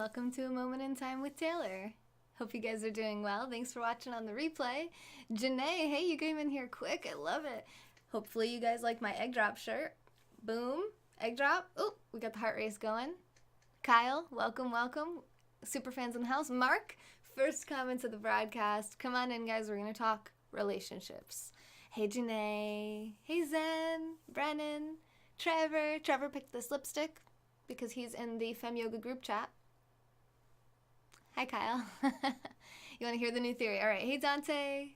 Welcome to A Moment in Time with Taylor. Hope you guys are doing well. Thanks for watching on the replay. Janae, hey, you came in here quick. I love it. Hopefully you guys like my egg drop shirt. Boom, egg drop. Oh, we got the heart race going. Kyle, welcome, welcome. Super fans in the house. Mark, first comments of the broadcast. Come on in, guys. We're going to talk relationships. Hey, Janae. Hey, Zen. Brennan. Trevor. Trevor picked this lipstick because he's in the Fem Yoga group chat. Hi, Kyle. You want to hear the new theory? All right. Hey, Dante.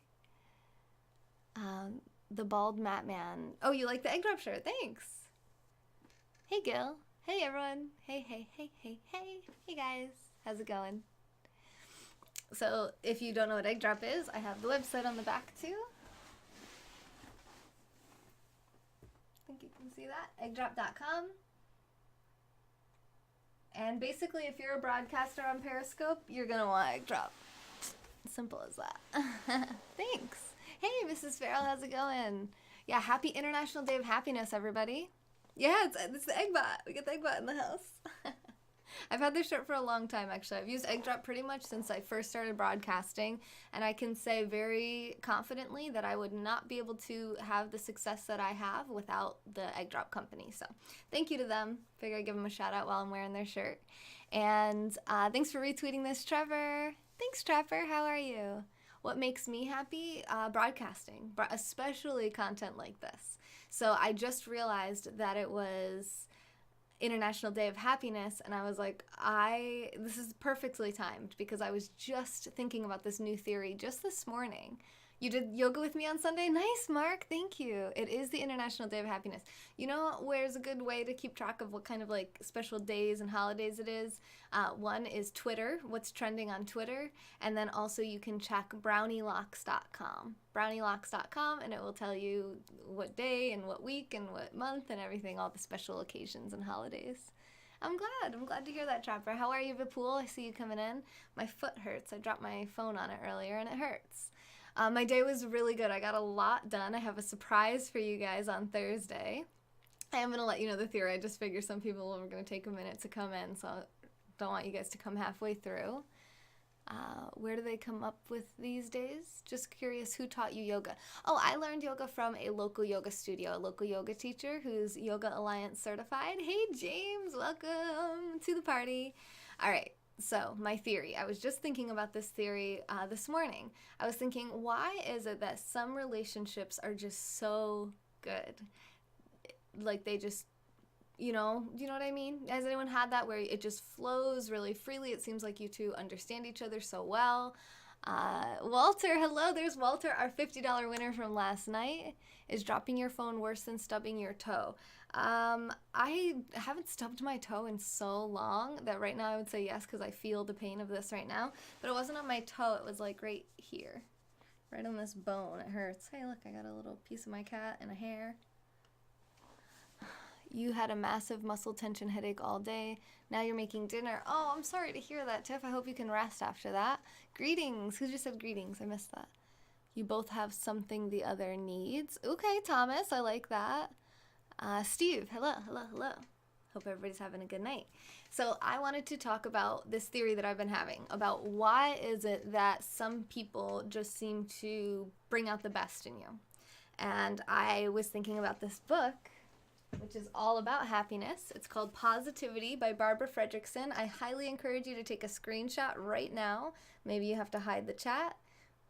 The bald Matt man. Oh, you like the egg drop shirt? Thanks. Hey, Gil. Hey, everyone. Hey, hey, hey, hey, hey. Hey, guys. How's it going? So, if you don't know what egg drop is, I have the website on the back, too. I think you can see that. Eggdrop.com. And basically, if you're a broadcaster on Periscope, you're going to want Egg Drop. Simple as that. Thanks. Hey, Mrs. Farrell, how's it going? Yeah, happy International Day of Happiness, everybody. Yeah, it's the Egg Bot. We got the Egg Bot in the house. I've had this shirt for a long time, actually. I've used Egg Drop pretty much since I first started broadcasting, and I can say very confidently that I would not be able to have the success that I have without the Egg Drop company. So thank you to them. Figure I'd give them a shout out while I'm wearing their shirt. And thanks for retweeting this, Trevor. Thanks, Trevor. How are you? What makes me happy? Broadcasting, especially content like this. So I just realized that it was International Day of Happiness, and I was like, this is perfectly timed because I was just thinking about this new theory just this morning. You did yoga with me on Sunday? Nice, Mark. Thank you. It is the International Day of Happiness. You know where's a good way to keep track of what kind of like special days and holidays it is? One is Twitter, what's trending on Twitter, and then also you can check brownielocks.com. brownielocks.com, and it will tell you what day and what week and what month and everything, all the special occasions and holidays. I'm glad to hear that, Trapper. How are you, Vipul? I see you coming in. My foot hurts. I dropped my phone on it earlier and it hurts. My day was really good. I got a lot done. I have a surprise for you guys on Thursday. I am going to let you know the theory. I just figure some people are going to take a minute to come in, so I don't want you guys to come halfway through. Where do they come up with these days? Just curious, who taught you yoga? Oh, I learned yoga from a local yoga studio, a local yoga teacher who's Yoga Alliance certified. Hey, James, welcome to the party. All right. So, my theory. I was just thinking about this theory this morning. I was thinking, why is it that some relationships are just so good? Like, they just, do you know what I mean? Has anyone had that where it just flows really freely? It seems like you two understand each other so well. Walter, hello, there's Walter, our $50 winner from last night. Is dropping your phone worse than stubbing your toe? I haven't stubbed my toe in so long that right now I would say yes because I feel the pain of this right now. But it wasn't on my toe, it was like right here. Right on this bone, it hurts. Hey, look, I got a little piece of my cat and a hair. You had a massive muscle tension headache all day. Now you're making dinner. Oh, I'm sorry to hear that, Tiff. I hope you can rest after that. Greetings. Who just said greetings? I missed that. You both have something the other needs. Okay, Thomas, I like that. Steve, hello. Hope everybody's having a good night. So I wanted to talk about this theory that I've been having about why is it that some people just seem to bring out the best in you. And I was thinking about this book, which is all about happiness. It's called Positivity by Barbara Fredrickson. I highly encourage you to take a screenshot right now. Maybe you have to hide the chat.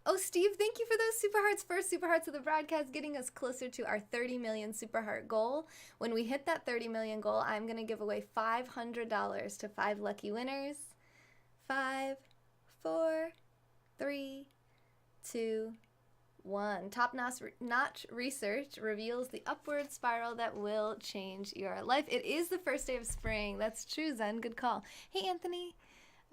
Oh, Steve, thank you for those super hearts. First super hearts of the broadcast, getting us closer to our 30 million super heart goal. When we hit that 30 million goal, I'm going to give away $500 to 5 lucky winners. 5, 4, 3, 2, 1. Top-notch research reveals the upward spiral that will change your life. It is the first day of spring. That's true, Zen. Good call. Hey, Anthony.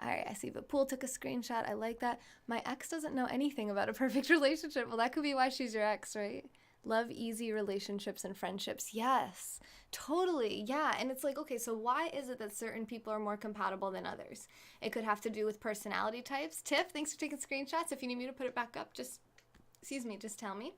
All right, I see Vipul took a screenshot. I like that. My ex doesn't know anything about a perfect relationship. Well, that could be why she's your ex, right? Love easy relationships and friendships. Yes, totally. Yeah. And it's like, okay, so why is it that certain people are more compatible than others? It could have to do with personality types. Tiff, thanks for taking screenshots. If you need me to put it back up, just tell me.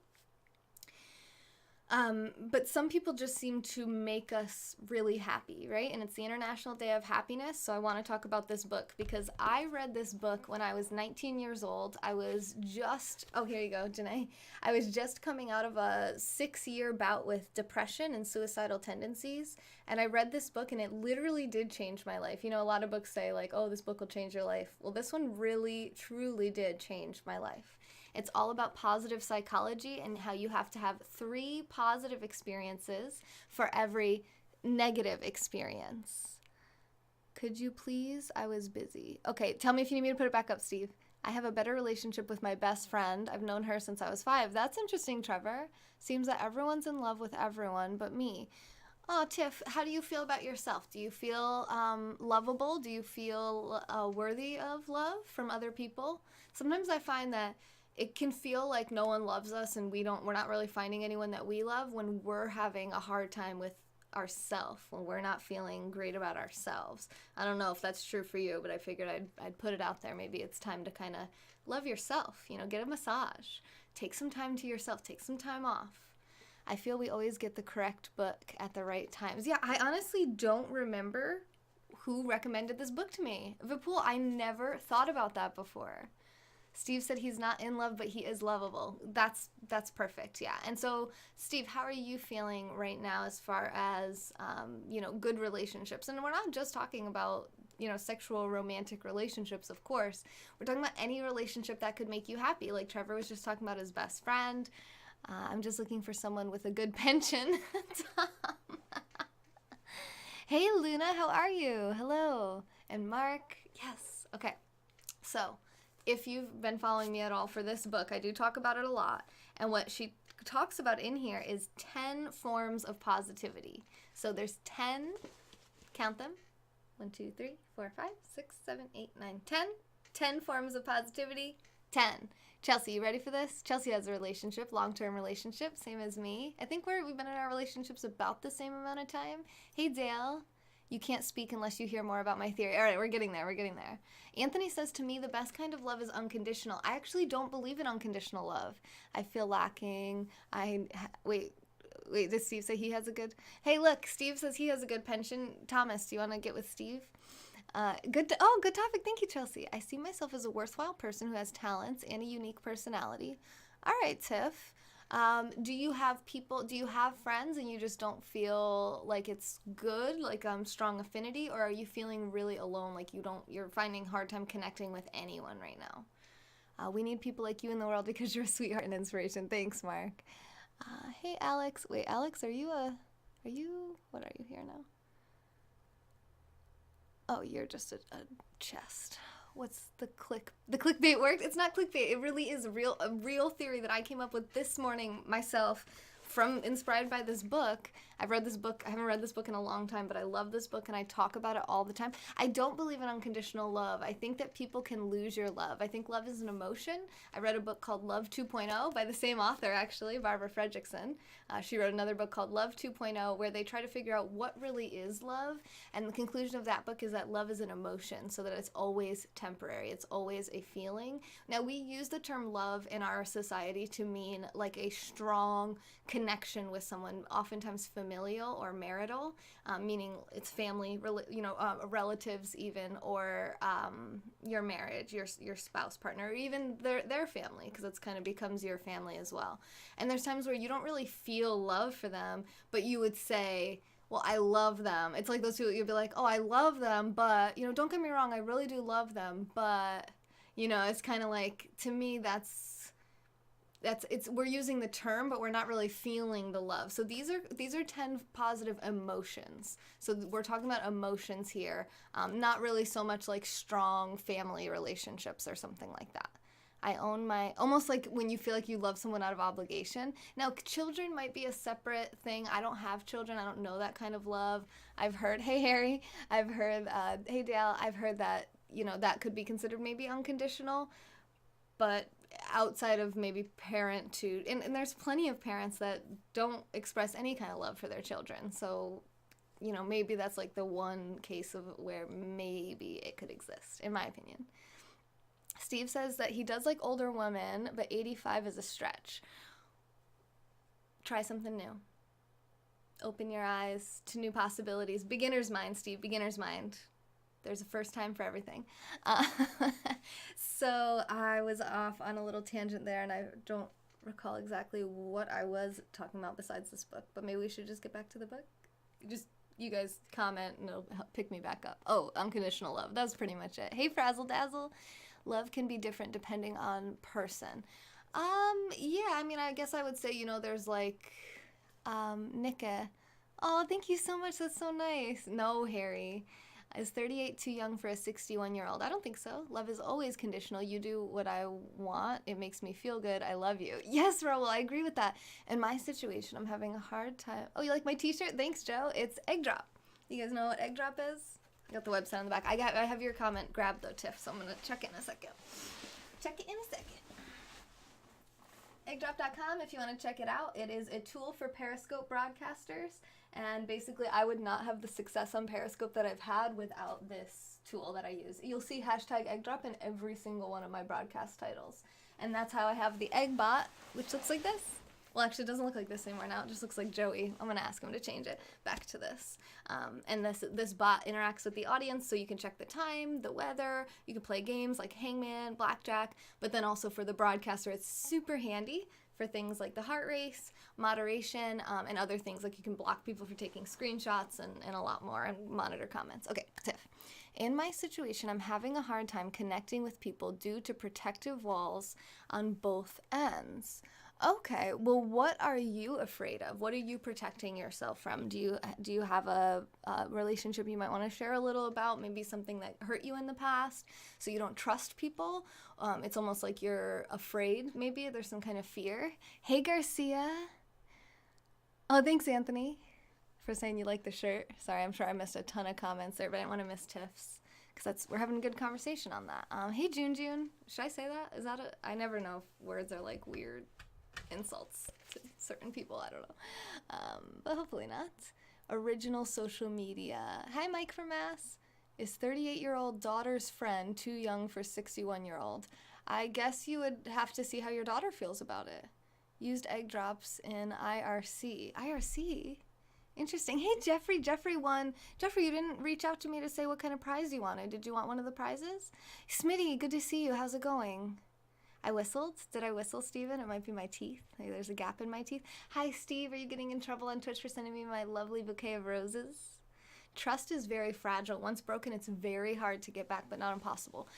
But some people just seem to make us really happy, right? And it's the International Day of Happiness. So I want to talk about this book because I read this book when I was 19 years old. I was just, oh, here you go, Janae. I was just coming out of a 6-year bout with depression and suicidal tendencies. And I read this book and it literally did change my life. You know, a lot of books say like, oh, this book will change your life. Well, this one really, truly did change my life. It's all about positive psychology and how you have to have 3 positive experiences for every negative experience. Could you please? I was busy. Okay, tell me if you need me to put it back up, Steve. I have a better relationship with my best friend. I've known her since I was 5. That's interesting, Trevor. Seems that everyone's in love with everyone but me. Oh, Tiff, how do you feel about yourself? Do you feel lovable? Do you feel worthy of love from other people? Sometimes I find that it can feel like no one loves us and we're not really finding anyone that we love when we're having a hard time with ourselves, when we're not feeling great about ourselves. I don't know if that's true for you, but I figured I'd put it out there. Maybe it's time to kind of love yourself, get a massage, take some time to yourself, take some time off. I feel we always get the correct book at the right times. Yeah, I honestly don't remember who recommended this book to me. Vipul, I never thought about that before. Steve said he's not in love, but he is lovable. That's perfect, yeah. And so, Steve, how are you feeling right now as far as, good relationships? And we're not just talking about, sexual romantic relationships, of course. We're talking about any relationship that could make you happy. Like Trevor was just talking about his best friend. I'm just looking for someone with a good pension. Hey, Luna, how are you? Hello. And Mark, yes. Okay, so if you've been following me at all for this book, I do talk about it a lot. And what she talks about in here is 10 forms of positivity. So there's 10, count them, 1, 2, 3, 4, 5, 6, 7, 8, 9, 10. 10 forms of positivity, 10. Chelsea, you ready for this? Chelsea has a relationship, long-term relationship, same as me. I think we've been in our relationships about the same amount of time. Hey, Dale. You can't speak unless you hear more about my theory. All right, we're getting there. Anthony says, to me, the best kind of love is unconditional. I actually don't believe in unconditional love. I feel lacking. Wait, does Steve say he has a good... Hey, look, Steve says he has a good pension. Thomas, do you want to get with Steve? Good topic. Thank you, Chelsea. I see myself as a worthwhile person who has talents and a unique personality. All right, Tiff. Do you have friends and you just don't feel like it's good, like strong affinity, or are you feeling really alone, like you're finding a hard time connecting with anyone right now? We need people like you in the world because you're a sweetheart and inspiration. Thanks, Mark. Hey, Alex. Wait, Alex, what are you here now? Oh, you're just a chest. What's the clickbait worked? It's not clickbait. It really is a real theory that I came up with this morning myself, inspired by this book. I've read this book. I haven't read this book in a long time, but I love this book and I talk about it all the time. I don't believe in unconditional love. I think that people can lose your love. I think love is an emotion. I read a book called Love 2.0 by the same author, actually, Barbara Fredrickson. She wrote another book called Love 2.0 where they try to figure out what really is love. And the conclusion of that book is that love is an emotion, so that it's always temporary. It's always a feeling. Now, we use the term love in our society to mean like a strong connection with someone, oftentimes familial or marital, meaning it's family, relatives even, or your marriage, your spouse, partner, or even their family, because it's kind of becomes your family as well. And there's times where you don't really feel love for them, but you would say, well, I love them. It's like those people, you'd be like, oh, I love them, but, don't get me wrong, I really do love them, but, it's kind of like, to me, we're using the term, but we're not really feeling the love. So these are 10 positive emotions. So we're talking about emotions here, not really so much like strong family relationships or something like that. I own almost like when you feel like you love someone out of obligation. Now, children might be a separate thing. I don't have children. I don't know that kind of love. I've heard, hey, Harry, hey, Dale, I've heard that, that could be considered maybe unconditional, but outside of maybe parent to, and there's plenty of parents that don't express any kind of love for their children. So, maybe that's like the one case of where maybe it could exist, in my opinion. Steve says that he does like older women, but 85 is a stretch. try something new. Open your eyes to new possibilities. Beginner's mind, Steve, beginner's mind. There's a first time for everything. So I was off on a little tangent there, and I don't recall exactly what I was talking about besides this book, but maybe we should just get back to the book. You guys comment and it'll pick me back up. Oh, unconditional love. That's pretty much it. Hey, Frazzle Dazzle. Love can be different depending on person. Yeah, I mean, I guess I would say, there's like, Nika. Oh, thank you so much. That's so nice. No, Harry. Is 38 too young for a 61-year-old? I don't think so. Love is always conditional. You do what I want. It makes me feel good. I love you. Yes, Raul, I agree with that. In my situation, I'm having a hard time. Oh, you like my t-shirt? Thanks, Joe. It's Egg Drop. You guys know what Egg Drop is? I got the website on the back. I have your comment grabbed, though, Tiff, so I'm going to check it in a second. Eggdrop.com if you want to check it out. It is a tool for Periscope broadcasters. And basically, I would not have the success on Periscope that I've had without this tool that I use. You'll see hashtag EggDrop in every single one of my broadcast titles. And that's how I have the Egg Bot, which looks like this. Well, actually, it doesn't look like this anymore now. It just looks like Joey. I'm going to ask him to change it back to this. And this bot interacts with the audience, so you can check the time, the weather. You can play games like Hangman, Blackjack. But then also for the broadcaster, it's super handy for things like the heart race, moderation, and other things. Like you can block people for taking screenshots and a lot more, and monitor comments. Okay, Tiff. In my situation, I'm having a hard time connecting with people due to protective walls on both ends. Okay, well, what are you afraid of? What are you protecting yourself from? Do you have a relationship you might want to share a little about? Maybe something that hurt you in the past, so you don't trust people? It's almost like you're afraid. Maybe there's some kind of fear. Hey, Garcia. Oh, thanks, Anthony, for saying you like the shirt. Sorry, I'm sure I missed a ton of comments there, but I didn't want to miss Tiff's, because we're having a good conversation on that. Hey, June. Should I say that? Is that I never know if words are like weird insults to certain people. I don't know. But hopefully not. Original social media. Hi, Mike from Mass. Is 38-year-old daughter's friend too young for 61-year-old? I guess you would have to see how your daughter feels about it. Used egg drops in IRC. IRC? Interesting. Hey, Jeffrey won. Jeffrey, you didn't reach out to me to say what kind of prize you wanted. Did you want one of the prizes? Smitty, good to see you. How's it going? I whistled. Did I whistle, Steven? It might be my teeth. Maybe there's a gap in my teeth. Hi, Steve. Are you getting in trouble on Twitch for sending me my lovely bouquet of roses? Trust is very fragile. Once broken, it's very hard to get back, but not impossible.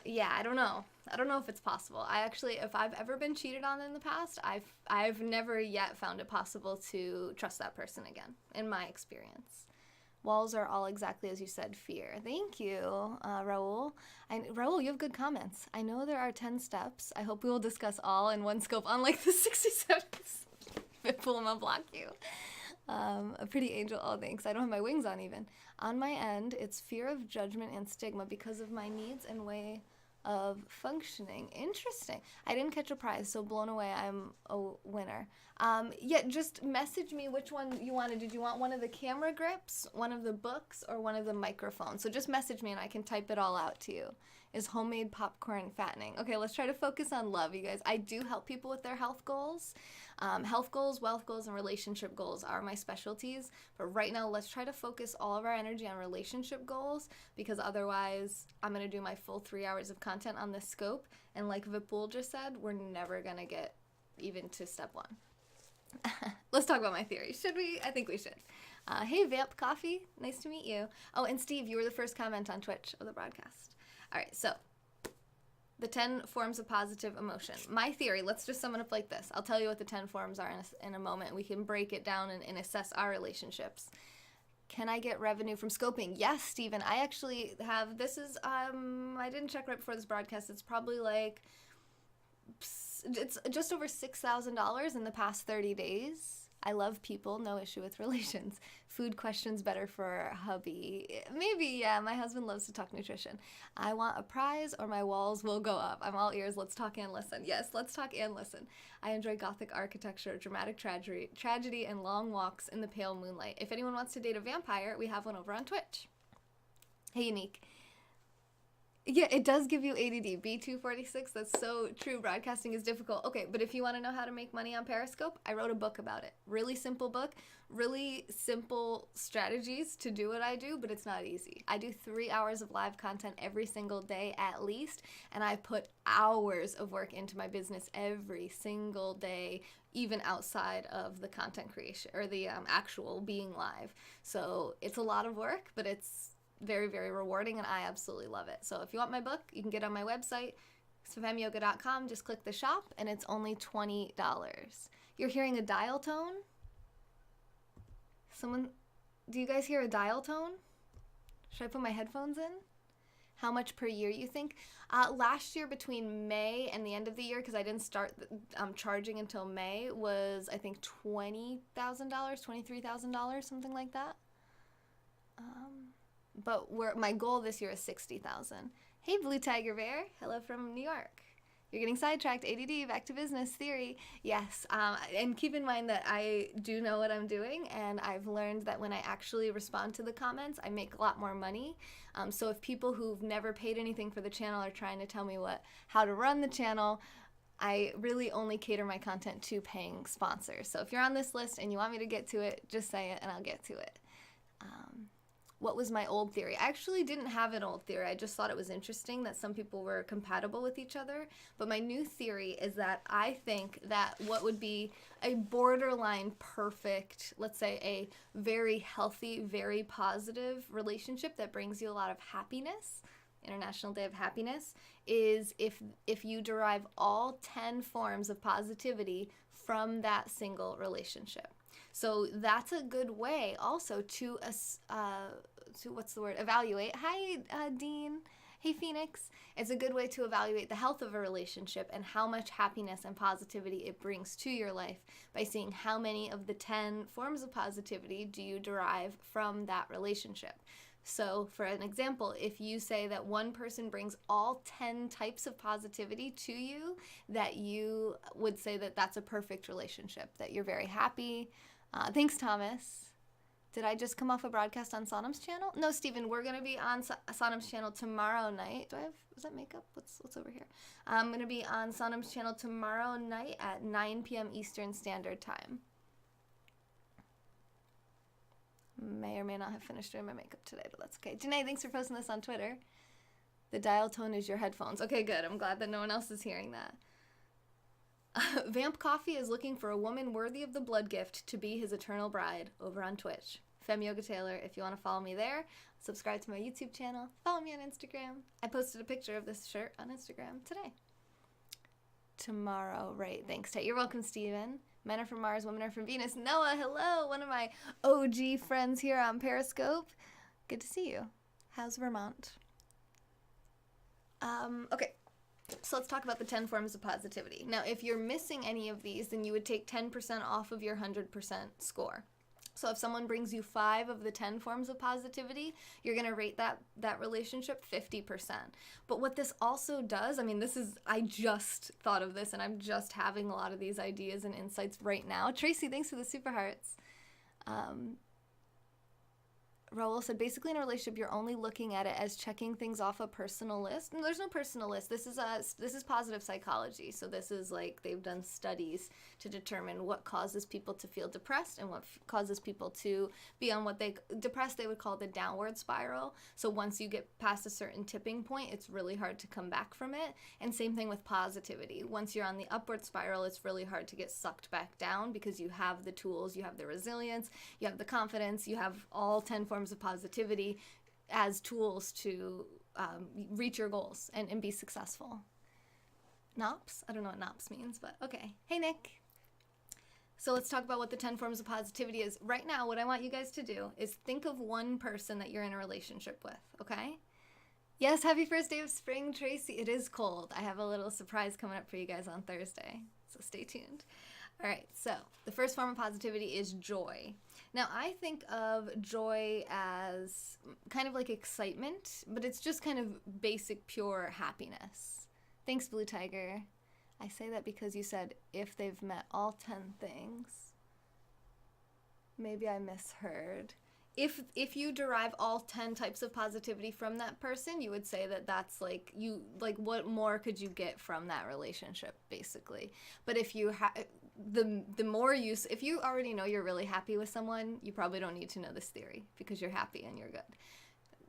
Yeah, I don't know. I don't know if it's possible. If I've ever been cheated on in the past, I've never yet found it possible to trust that person again, in my experience. Walls are all exactly as you said, fear. Thank you, Raul. Raul, you have good comments. I know there are 10 steps. I hope we will discuss all in one scope, unlike the 67. Pull them, I'll block you. A pretty angel. Oh, thanks. I don't have my wings on even. On my end, it's fear of judgment and stigma because of my needs and way of functioning. Interesting. I didn't catch a prize, so blown away. I'm a winner. Yeah, just message me which one you wanted. Did you want one of the camera grips, one of the books, or one of the microphones? So just message me and I can type it all out to you. Is homemade popcorn fattening? Okay, let's try to focus on love, you guys. I do help people with their health goals. Health goals, wealth goals, and relationship goals are my specialties. But right now, let's try to focus all of our energy on relationship goals, because otherwise, I'm going to do my full 3 hours of content on this scope. And like Vipul just said, we're never going to get even to step one. Let's talk about my theory. Should we? I think we should. Hey, Vamp Coffee. Nice to meet you. Oh, and Steve, you were the first comment on Twitch of the broadcast. All right, so the 10 forms of positive emotion. My theory, let's just sum it up like this. I'll tell you what the 10 forms are in a moment. We can break it down and assess our relationships. Can I get revenue from scoping? Yes, Steven. I actually have, this is, I didn't check right before this broadcast. It's probably like, it's just over $6,000 in the past 30 days. I love people, no issue with relations. Food questions better for hubby. Maybe, yeah, my husband loves to talk nutrition. I want a prize or my walls will go up. I'm all ears, let's talk and listen. Yes, let's talk and listen. I enjoy gothic architecture, dramatic tragedy, and long walks in the pale moonlight. If anyone wants to date a vampire, we have one over on Twitch. Hey, Unique. Yeah, it does give you ADD. B246, that's so true. Broadcasting is difficult. Okay, but if you want to know how to make money on Periscope, I wrote a book about it. Really simple book, really simple strategies to do what I do, but it's not easy. I do 3 hours of live content every single day at least, and I put hours of work into my business every single day, even outside of the content creation or the actual being live. So it's a lot of work, but it's very, very rewarding, and I absolutely love it. So if you want my book, you can get on my website, femyoga.com. Just click the shop, and it's only $20. You're hearing a dial tone? Do you guys hear a dial tone? Should I put my headphones in? How much per year you think? Last year, between May and the end of the year, because I didn't start charging until May, was I think $20,000, $23,000, something like that. But my goal this year is 60,000. Hey, Blue Tiger Bear. Hello from New York. You're getting sidetracked. ADD, back to business theory. Yes, and keep in mind that I do know what I'm doing, and I've learned that when I actually respond to the comments, I make a lot more money. So if people who've never paid anything for the channel are trying to tell me how to run the channel, I really only cater my content to paying sponsors. So if you're on this list and you want me to get to it, just say it and I'll get to it. What was my old theory? I actually didn't have an old theory. I just thought it was interesting that some people were compatible with each other. But my new theory is that I think that what would be a borderline perfect, let's say a very healthy, very positive relationship that brings you a lot of happiness, International Day of Happiness, is if you derive all 10 forms of positivity from that single relationship. So that's a good way also to evaluate. Hi, Dean. Hey, Phoenix. It's a good way to evaluate the health of a relationship and how much happiness and positivity it brings to your life by seeing how many of the 10 forms of positivity do you derive from that relationship. So for an example, if you say that one person brings all 10 types of positivity to you, that you would say that that's a perfect relationship, that you're very happy. Thanks, Thomas. Did I just come off a broadcast on Sonam's channel? No, Stephen, we're going to be on Sonam's channel tomorrow night. Is that makeup? What's over here? I'm going to be on Sonam's channel tomorrow night at 9 p.m. Eastern Standard Time. May or may not have finished doing my makeup today, but that's okay. Janae, thanks for posting this on Twitter. The dial tone is your headphones. Okay, good. I'm glad that no one else is hearing that. Vamp Coffee is looking for a woman worthy of the blood gift to be his eternal bride over on Twitch. Fem Yoga Taylor, if you want to follow me there, subscribe to my YouTube channel, follow me on Instagram. I posted a picture of this shirt on Instagram today. Tomorrow, right. Thanks, Tate. You're welcome, Steven. Men are from Mars, women are from Venus. Noah, hello. One of my OG friends here on Periscope. Good to see you. How's Vermont? Okay. So let's talk about the 10 forms of positivity. Now, if you're missing any of these, then you would take 10% off of your 100% score. So if someone brings you 5 of the 10 forms of positivity, you're going to rate that relationship 50%. But what this also does, I just thought of this, and I'm just having a lot of these ideas and insights right now. Tracy, thanks for the super hearts. Raul said, basically in a relationship, you're only looking at it as checking things off a personal list. And there's no personal list. This is positive psychology. So this is like they've done studies to determine what causes people to feel depressed and what causes people to be on what depressed they would call the downward spiral. So once you get past a certain tipping point, it's really hard to come back from it. And same thing with positivity. Once you're on the upward spiral, it's really hard to get sucked back down because you have the tools, you have the resilience, you have the confidence, you have all 10 forms of positivity as tools to reach your goals and be successful. NOPS? I don't know what NOPS means, but okay. Hey, Nick. So let's talk about what the 10 forms of positivity is. Right now, what I want you guys to do is think of one person that you're in a relationship with, okay? Yes, happy first day of spring, Tracy. It is cold. I have a little surprise coming up for you guys on Thursday, so stay tuned. All right, so the first form of positivity is joy. Now, I think of joy as kind of like excitement, but it's just kind of basic, pure happiness. Thanks, Blue Tiger. I say that because you said if they've met all 10 things. Maybe I misheard. if you derive all 10 types of positivity from that person, you would say that that's like you like what more could you get from that relationship basically. But if you the more you if you already know you're really happy with someone, you probably don't need to know this theory because you're happy and you're good.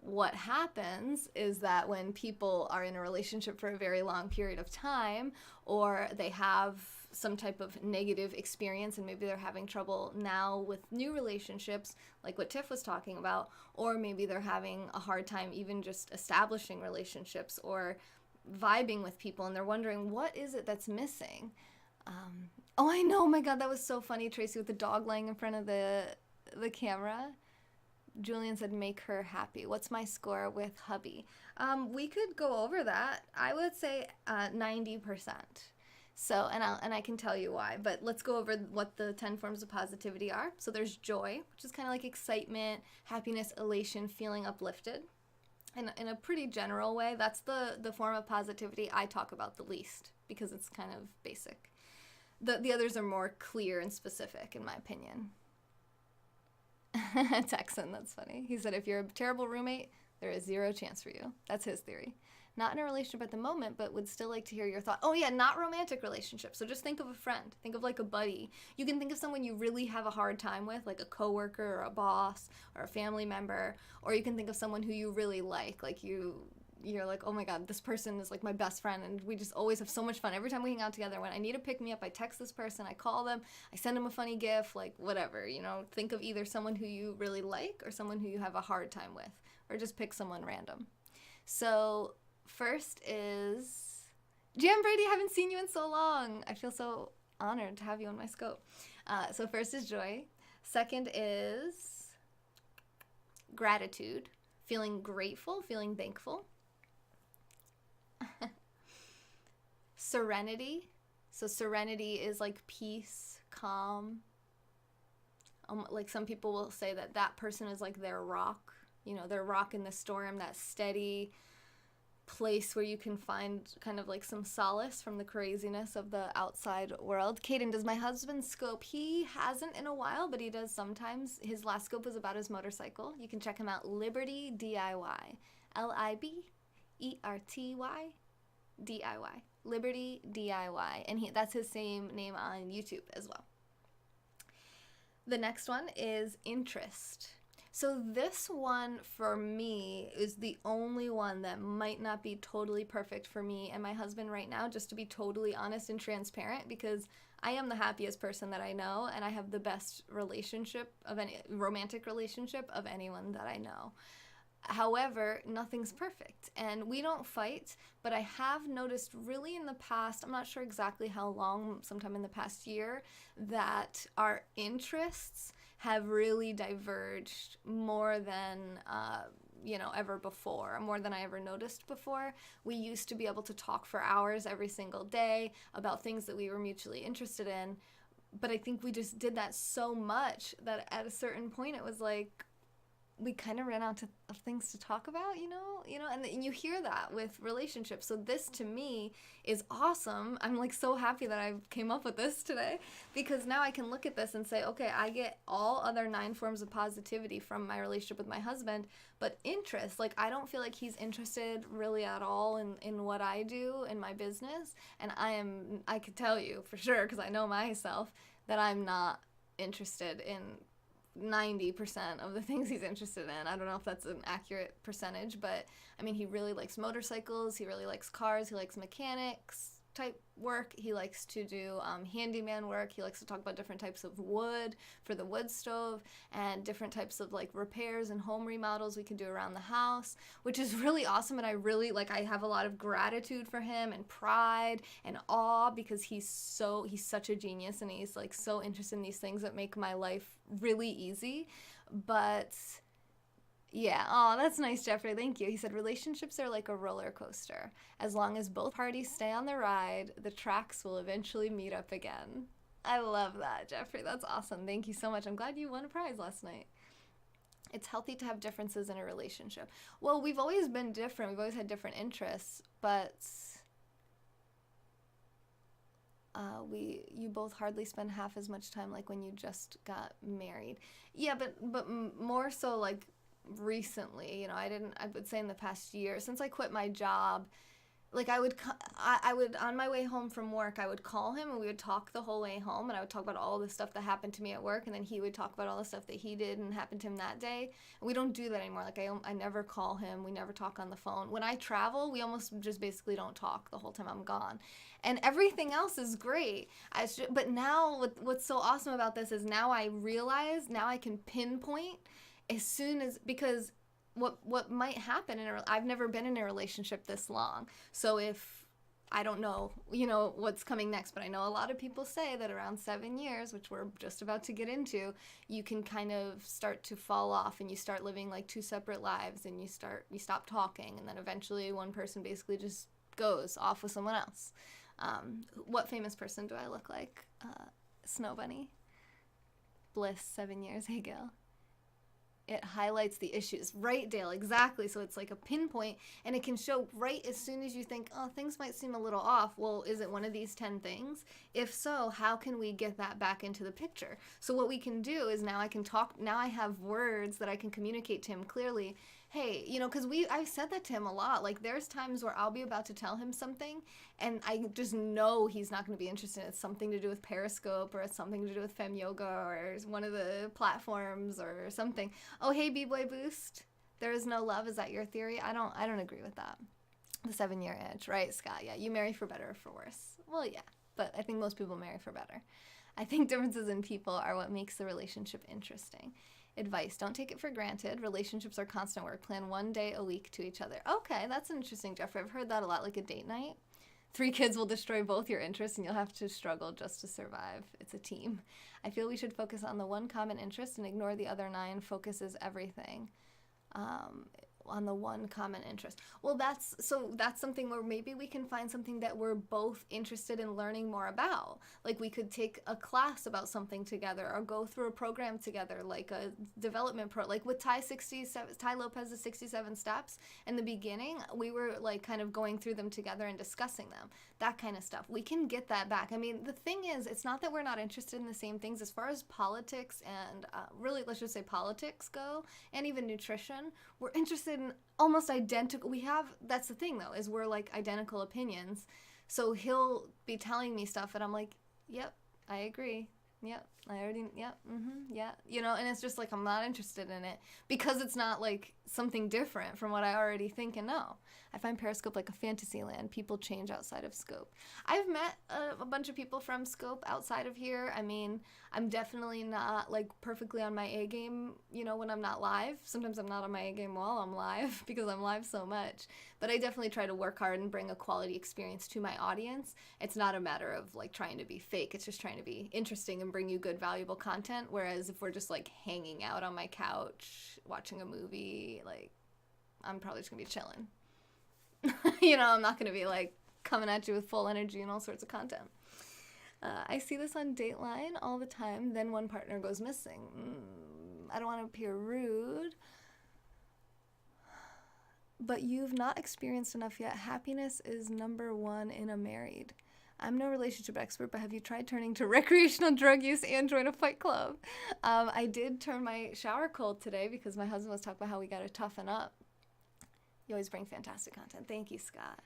What happens is that when people are in a relationship for a very long period of time, or they have some type of negative experience and maybe they're having trouble now with new relationships, like what Tiff was talking about, or maybe they're having a hard time even just establishing relationships or vibing with people, and they're wondering, what is it that's missing? Oh, I know. Oh my God, that was so funny, Tracy, with the dog lying in front of the camera. Julian said, make her happy. What's my score with hubby? We could go over that. I would say 90%. So, and I can tell you why, but let's go over what the 10 forms of positivity are. So there's joy, which is kind of like excitement, happiness, elation, feeling uplifted. And in a pretty general way, that's the form of positivity I talk about the least because it's kind of basic. The others are more clear and specific, in my opinion. Texan, that's funny. He said, if you're a terrible roommate, there is zero chance for you. That's his theory. Not in a relationship at the moment, but would still like to hear your thought. Oh yeah, not romantic relationships. So just think of a friend. Think of like a buddy. You can think of someone you really have a hard time with, like a coworker or a boss or a family member. Or you can think of someone who you really like you're like, oh my God, this person is like my best friend, and we just always have so much fun. Every time we hang out together, when I need to pick me up, I text this person, I call them, I send them a funny gift, like whatever, think of either someone who you really like or someone who you have a hard time with, or just pick someone random. So first is Jam Brady. I haven't seen you in so long. I feel so honored to have you on my scope. So first is joy. Second is gratitude, feeling grateful, feeling thankful. Serenity. So serenity is like peace, calm. Like some people will say that person is like their rock, their rock in the storm, that steady place where you can find kind of like some solace from the craziness of the outside world. Caden, does my husband scope? He hasn't in a while, but he does sometimes. His last scope was about his motorcycle. You can check him out, Liberty DIY. LIBERTY DIY. Liberty DIY. And that's his same name on YouTube as well. The next one is interest. So this one for me is the only one that might not be totally perfect for me and my husband right now, just to be totally honest and transparent, because I am the happiest person that I know, and I have the best romantic relationship of anyone that I know. However, nothing's perfect, and we don't fight, but I have noticed really in the past, I'm not sure exactly how long, sometime in the past year, that our interests have really diverged more than ever before, more than I ever noticed before. We used to be able to talk for hours every single day about things that we were mutually interested in, but I think we just did that so much that at a certain point it was like we kind of ran out of things to talk about, and you hear that with relationships. So this to me is awesome. I'm like so happy that I came up with this today, because now I can look at this and say, okay, I get all other 9 forms of positivity from my relationship with my husband, but interest, like I don't feel like he's interested really at all in what I do in my business. And I could tell you for sure, because I know myself, that I'm not interested in 90% of the things he's interested in. I don't know if that's an accurate percentage, but I mean, he really likes motorcycles, he really likes cars, he likes mechanics type work, he likes to do handyman work, he likes to talk about different types of wood for the wood stove, and different types of like repairs and home remodels we can do around the house, which is really awesome. And I have a lot of gratitude for him and pride and awe, because he's such a genius, and he's like so interested in these things that make my life really easy. But yeah, oh, that's nice, Jeffrey. Thank you. He said, relationships are like a roller coaster. As long as both parties stay on the ride, the tracks will eventually meet up again. I love that, Jeffrey. That's awesome. Thank you so much. I'm glad you won a prize last night. It's healthy to have differences in a relationship. Well, we've always been different. We've always had different interests, but you both hardly spend half as much time like when you just got married. Yeah, but more so like recently, I would say in the past year since I quit my job. Like I would on my way home from work, I would call him and we would talk the whole way home, and I would talk about all the stuff that happened to me at work, and then he would talk about all the stuff that he did and happened to him that day. And we don't do that anymore. Like I never call him. We never talk on the phone. When I travel, we almost just basically don't talk the whole time I'm gone. And everything else is great. But now what's so awesome about this is now I realize, now I can pinpoint as soon as, because what might happen I've never been in a relationship this long. So if I don't know, what's coming next, but I know a lot of people say that around 7 years, which we're just about to get into, you can kind of start to fall off and you start living like two separate lives, and you stop talking, and then eventually one person basically just goes off with someone else. What famous person do I look like? Snow Bunny. Bliss, 7 years. Hey, Gil. It highlights the issues. Right, Dale, exactly. So it's like a pinpoint, and it can show right as soon as you think, oh, things might seem a little off. Well, is it one of these 10 things? If so, how can we get that back into the picture? So what we can do is now I have words that I can communicate to him clearly. Hey, because I've said that to him a lot. Like, there's times where I'll be about to tell him something, and I just know he's not going to be interested. It's something to do with Periscope, or it's something to do with Fem Yoga, or one of the platforms, or something. Oh, hey, B-Boy Boost. There is no love. Is that your theory? I don't agree with that. The 7-year itch, right, Scott? Yeah, you marry for better or for worse. Well, yeah, but I think most people marry for better. I think differences in people are what makes the relationship interesting. Advice: don't take it for granted. Relationships are constant work. Plan one day a week to each other. Okay, that's interesting, Jeffrey. I've heard that a lot, like a date night. 3 kids will destroy both your interests, and you'll have to struggle just to survive. It's a team. I feel we should focus on the one common interest and ignore the other 9. Focus is everything. On the one common interest. Well, that's something where maybe we can find something that we're both interested in learning more about. Like, we could take a class about something together, or go through a program together, like a development like with Tai Lopez's 67 steps. In the beginning, we were like kind of going through them together and discussing them, that kind of stuff. We can get that back. I mean, the thing is, it's not that we're not interested in the same things. As far as politics and really, let's just say politics go, and even nutrition, we're interested in almost identical. That's the thing though, is we're like identical opinions. So he'll be telling me stuff and I'm like, yep, I agree. Yep, yeah. And it's just like, I'm not interested in it because it's not like something different from what I already think and know. I find Periscope like a fantasy land. People change outside of Scope. I've met a bunch of people from Scope outside of here. I mean, I'm definitely not like perfectly on my A game, when I'm not live. Sometimes I'm not on my A game while I'm live because I'm live so much. But I definitely try to work hard and bring a quality experience to my audience. It's not a matter of like trying to be fake. It's just trying to be interesting and bring you good, valuable content. Whereas if we're just like hanging out on my couch, watching a movie, like, I'm probably just gonna be chilling. I'm not gonna be like coming at you with full energy and all sorts of content. I see this on Dateline all the time. Then one partner goes missing. I don't want to appear rude, but you've not experienced enough yet. Happiness is number 1 in a married. I'm no relationship expert, but have you tried turning to recreational drug use and join a fight club? I did turn my shower cold today because my husband was talking about how we got to toughen up. You always bring fantastic content. Thank you, Scott.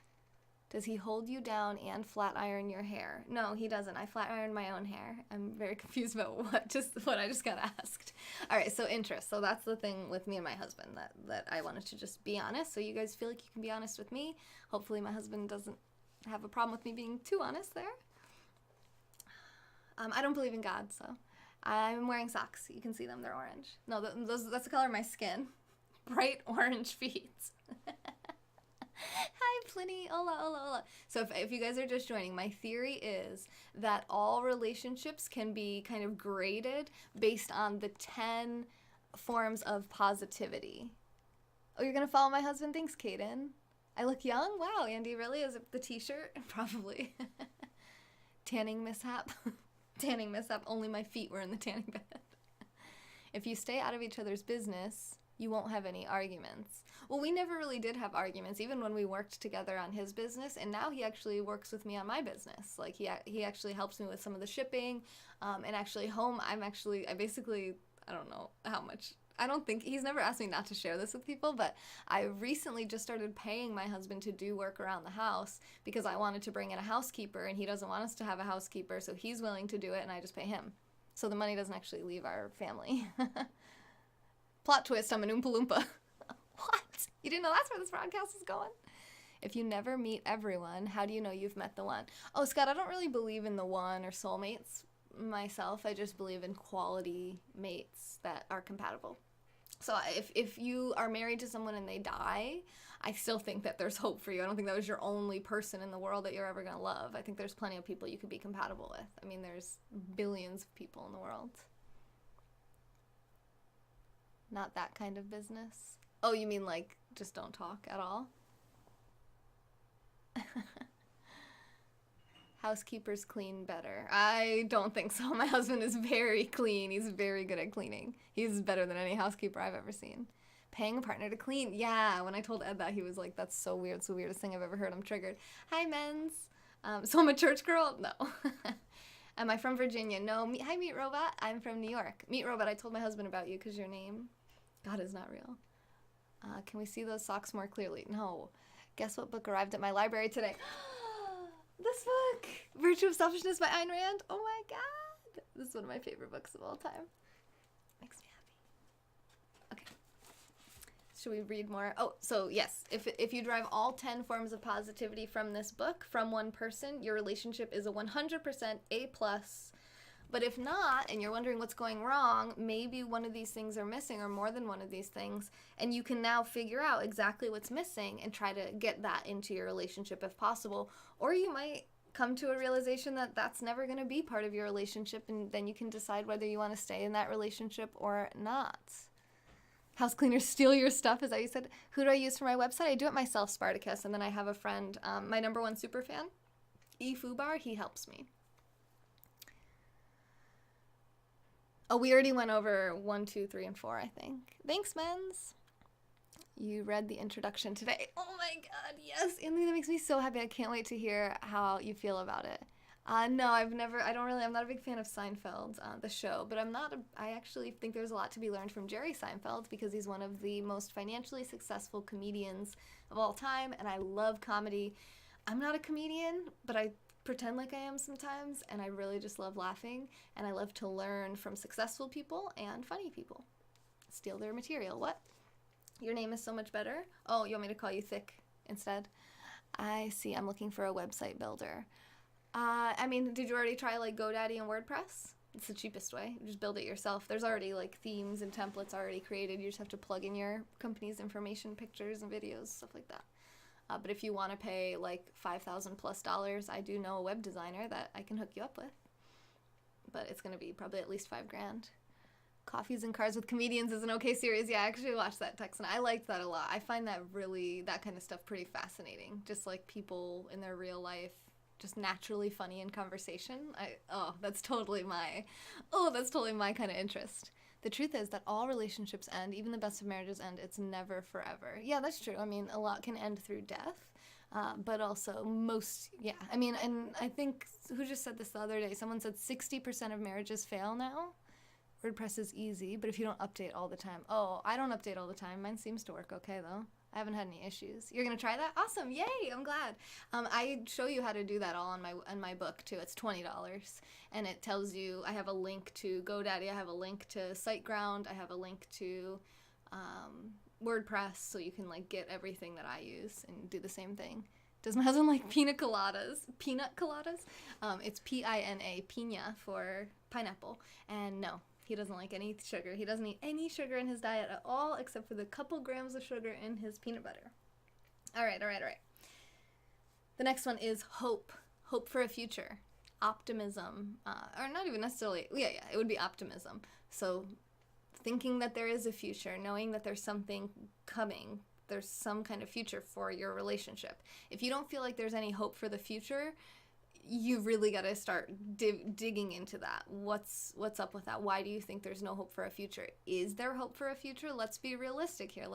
Does he hold you down and flat iron your hair? No, he doesn't. I flat iron my own hair. I'm very confused about what I just got asked. All right, so interest. So that's the thing with me and my husband, that I wanted to just be honest. So you guys feel like you can be honest with me. Hopefully my husband doesn't have a problem with me being too honest there. I don't believe in God, so I'm wearing socks. You can see them. They're orange. No, that's the color of my skin. Bright orange feet. Hi, Pliny. Hola, hola, hola. So if you guys are just joining, my theory is that all relationships can be kind of graded based on the 10 forms of positivity. Oh, you're going to follow my husband? Thanks, Kaden. I look young? Wow, Andy, really? Is it the t-shirt? Probably. Tanning mishap. Tanning mishap. Only my feet were in the tanning bed. If you stay out of each other's business, you won't have any arguments. Well, we never really did have arguments, even when we worked together on his business, and now he actually works with me on my business. Like, he actually helps me with some of the shipping, and actually home, I don't know how much, I don't think, he's never asked me not to share this with people, but I recently just started paying my husband to do work around the house because I wanted to bring in a housekeeper, and he doesn't want us to have a housekeeper, so he's willing to do it, and I just pay him. So the money doesn't actually leave our family. Plot twist, I'm an Oompa Loompa. What? You didn't know that's where this broadcast is going? If you never meet everyone, how do you know you've met the one? Oh, Scott, I don't really believe in the one or soulmates myself. I just believe in quality mates that are compatible. So if you are married to someone and they die, I still think that there's hope for you. I don't think that was your only person in the world that you're ever going to love. I think there's plenty of people you could be compatible with. I mean, there's billions of people in the world. Not that kind of business. Oh, you mean like just don't talk at all? Housekeepers clean better. I don't think so. My husband is very clean. He's very good at cleaning. He's better than any housekeeper I've ever seen. Paying a partner to clean. Yeah, when I told Ed that, he was like, that's so weird. It's the weirdest thing I've ever heard. I'm triggered. Hi, men's. So I'm a church girl? No. Am I from Virginia? No. Hi, Meat Robot. I'm from New York. Meat Robot, I told my husband about you because your name, God, is not real. Can we see those socks more clearly? No. Guess what book arrived at my library today? This book, Virtue of Selfishness by Ayn Rand. Oh my God. This is one of my favorite books of all time. Makes me happy. Okay. Should we read more? Oh, so yes, if you derive all 10 forms of positivity from this book, from one person, your relationship is a 100% A+. But if not, and you're wondering what's going wrong, maybe one of these things are missing or more than one of these things, and you can now figure out exactly what's missing and try to get that into your relationship if possible. Or you might come to a realization that that's never going to be part of your relationship, and then you can decide whether you want to stay in that relationship or not. House cleaners steal your stuff, is that you said? Who do I use for my website? I do it myself, Spartacus, and then I have a friend, my #1 super fan, eFubar, he helps me. Oh, we already went over 1, 2, 3, and 4, I think. Thanks, Men's. You read the introduction today. Oh my God, yes, Anthony, that makes me so happy. I can't wait to hear how you feel about it. No, I'm not a big fan of Seinfeld, the show, but I actually think there's a lot to be learned from Jerry Seinfeld because he's one of the most financially successful comedians of all time, and I love comedy. I'm not a comedian, but I pretend like I am sometimes, and I really just love laughing, and I love to learn from successful people and funny people. Steal their material. What? Your name is so much better? Oh, you want me to call you Thick instead? I see. I'm looking for a website builder. I mean, did you already try like GoDaddy and WordPress? It's the cheapest way. You just build it yourself. There's already like themes and templates already created. You just have to plug in your company's information, pictures and videos, stuff like that. But if you want to pay like $5,000+ I do know a web designer that I can hook you up with. But it's going to be probably at least $5,000. Coffees and Cars with Comedians is an okay series. Yeah, I actually watched that, Texan. I liked that a lot. I find that kind of stuff pretty fascinating. Just like people in their real life, just naturally funny in conversation. That's totally my kind of interest. The truth is that all relationships end, even the best of marriages end. It's never forever. Yeah, that's true. I mean, a lot can end through death, but also I mean, and I think, who just said this the other day? Someone said 60% of marriages fail now. WordPress is easy, but if you don't update all the time. Oh, I don't update all the time. Mine seems to work okay, though. I haven't had any issues. You're going to try that? Awesome. Yay. I'm glad. I show you how to do that all on my book, too. It's $20. And it tells you, I have a link to GoDaddy. I have a link to SiteGround. I have a link to WordPress, so you can like get everything that I use and do the same thing. Does my husband like pina coladas? Peanut coladas? It's P-I-N-A, pina for pineapple. And no. He doesn't like any sugar. He doesn't eat any sugar in his diet at all, except for the couple grams of sugar in his peanut butter. All right. The next one is hope. Hope for a future. Optimism. Or not even necessarily, it would be optimism. So thinking that there is a future, knowing that there's something coming, there's some kind of future for your relationship. If you don't feel like there's any hope for the future, you really got to start digging into that. What's up with that? Why do you think there's no hope for a future? Is there hope for a future? Let's be realistic here.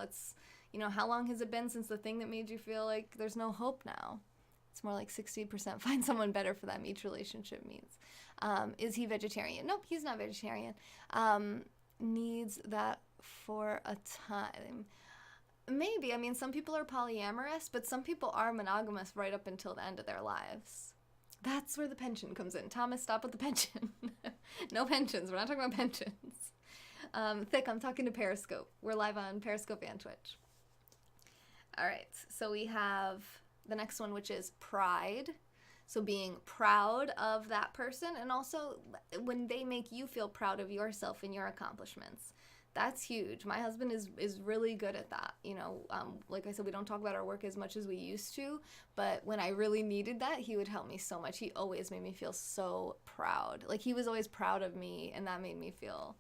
How long has it been since the thing that made you feel like there's no hope now? It's more like 60% find someone better for that each relationship means. Is he vegetarian? Nope, he's not vegetarian. Needs that for a time. Maybe. I mean, some people are polyamorous, but some people are monogamous right up until the end of their lives. That's where the pension comes in. Thomas, stop with the pension. No pensions. We're not talking about pensions. Thick, I'm talking to Periscope. We're live on Periscope and Twitch. All right. So we have the next one, which is pride. So being proud of that person, and also when they make you feel proud of yourself and your accomplishments. That's huge. My husband is really good at that. Like I said, we don't talk about our work as much as we used to, but when I really needed that, he would help me so much. He always made me feel so proud. Like, he was always proud of me, and that made me feel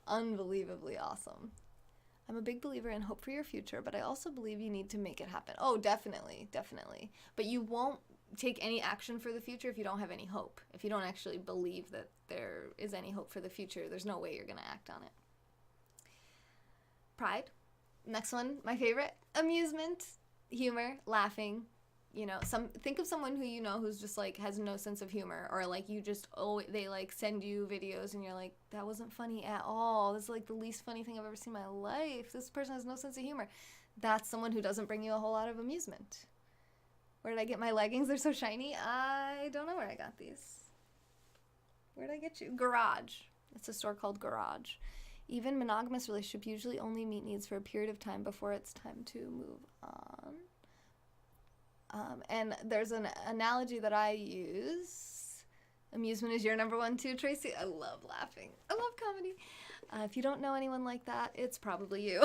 unbelievably awesome. I'm a big believer in hope for your future, but I also believe you need to make it happen. Oh, definitely, definitely. But you won't take any action for the future if you don't have any hope. If you don't actually believe that there is any hope for the future, there's no way you're going to act on it. Pride. Next one, my favorite. Amusement, humor, laughing. Think of someone who who's just like has no sense of humor, or like they like send you videos and you're like, that wasn't funny at all. This is like the least funny thing I've ever seen in my life. This person has no sense of humor. That's someone who doesn't bring you a whole lot of amusement. Where did I get my leggings? They're so shiny. I don't know where I got these. Where did I get you? Garage. It's a store called Garage. Even monogamous relationships usually only meet needs for a period of time before it's time to move on. And there's an analogy that I use. Amusement is your number one too, Tracy. I love laughing. I love comedy. If you don't know anyone like that, it's probably you.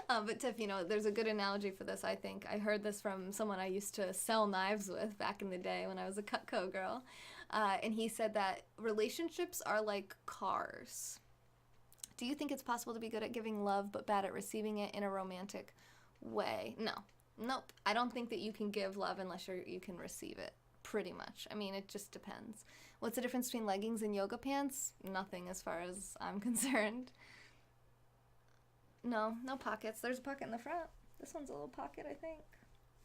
But Tiff, there's a good analogy for this, I think. I heard this from someone I used to sell knives with back in the day when I was a Cutco girl. And he said that relationships are like cars. Do you think it's possible to be good at giving love but bad at receiving it in a romantic way? No. Nope. I don't think that you can give love unless you can receive it, pretty much. I mean, it just depends. What's the difference between leggings and yoga pants? Nothing as far as I'm concerned. No pockets. There's a pocket in the front. This one's a little pocket, I think.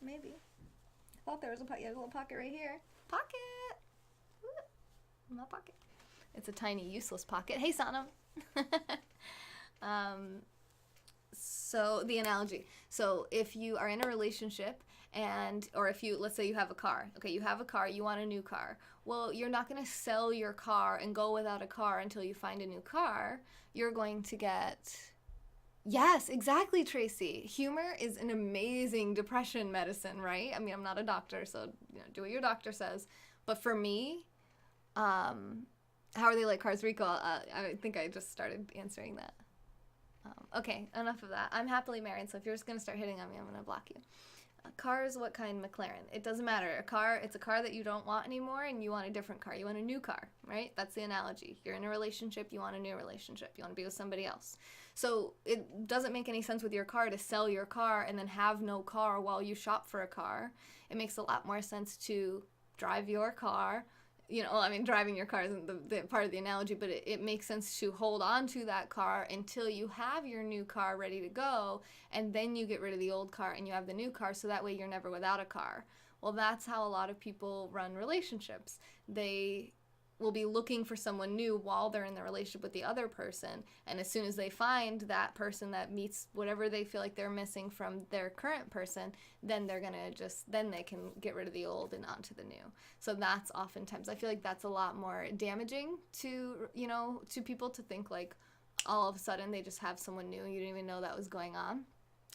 Maybe. I thought there was a little pocket right here. Pocket! My pocket. It's a tiny, useless pocket. Hey, Sanam. So the analogy. So if you are in a relationship or if let's say you have a car. Okay, you have a car, you want a new car. Well, you're not going to sell your car and go without a car until you find a new car. You're going to get... Yes, exactly, Tracy. Humor is an amazing depression medicine, right? I mean, I'm not a doctor, so do what your doctor says. But for me... how are they like cars, Rico? I think I just started answering that. Okay, enough of that. I'm happily married, so if you're just going to start hitting on me, I'm going to block you. Cars, what kind? McLaren. It doesn't matter. It's a car that you don't want anymore, and you want a different car. You want a new car, right? That's the analogy. You're in a relationship, you want a new relationship. You want to be with somebody else. So it doesn't make any sense with your car to sell your car and then have no car while you shop for a car. It makes a lot more sense to drive your car. Driving your car isn't the part of the analogy, but it makes sense to hold on to that car until you have your new car ready to go, and then you get rid of the old car and you have the new car, so that way you're never without a car. Well, that's how a lot of people run relationships. They will be looking for someone new while they're in the relationship with the other person, and as soon as they find that person that meets whatever they feel like they're missing from their current person, then then they can get rid of the old and onto the new. So that's oftentimes, I feel like that's a lot more damaging to people, to think like all of a sudden they just have someone new, you didn't even know that was going on.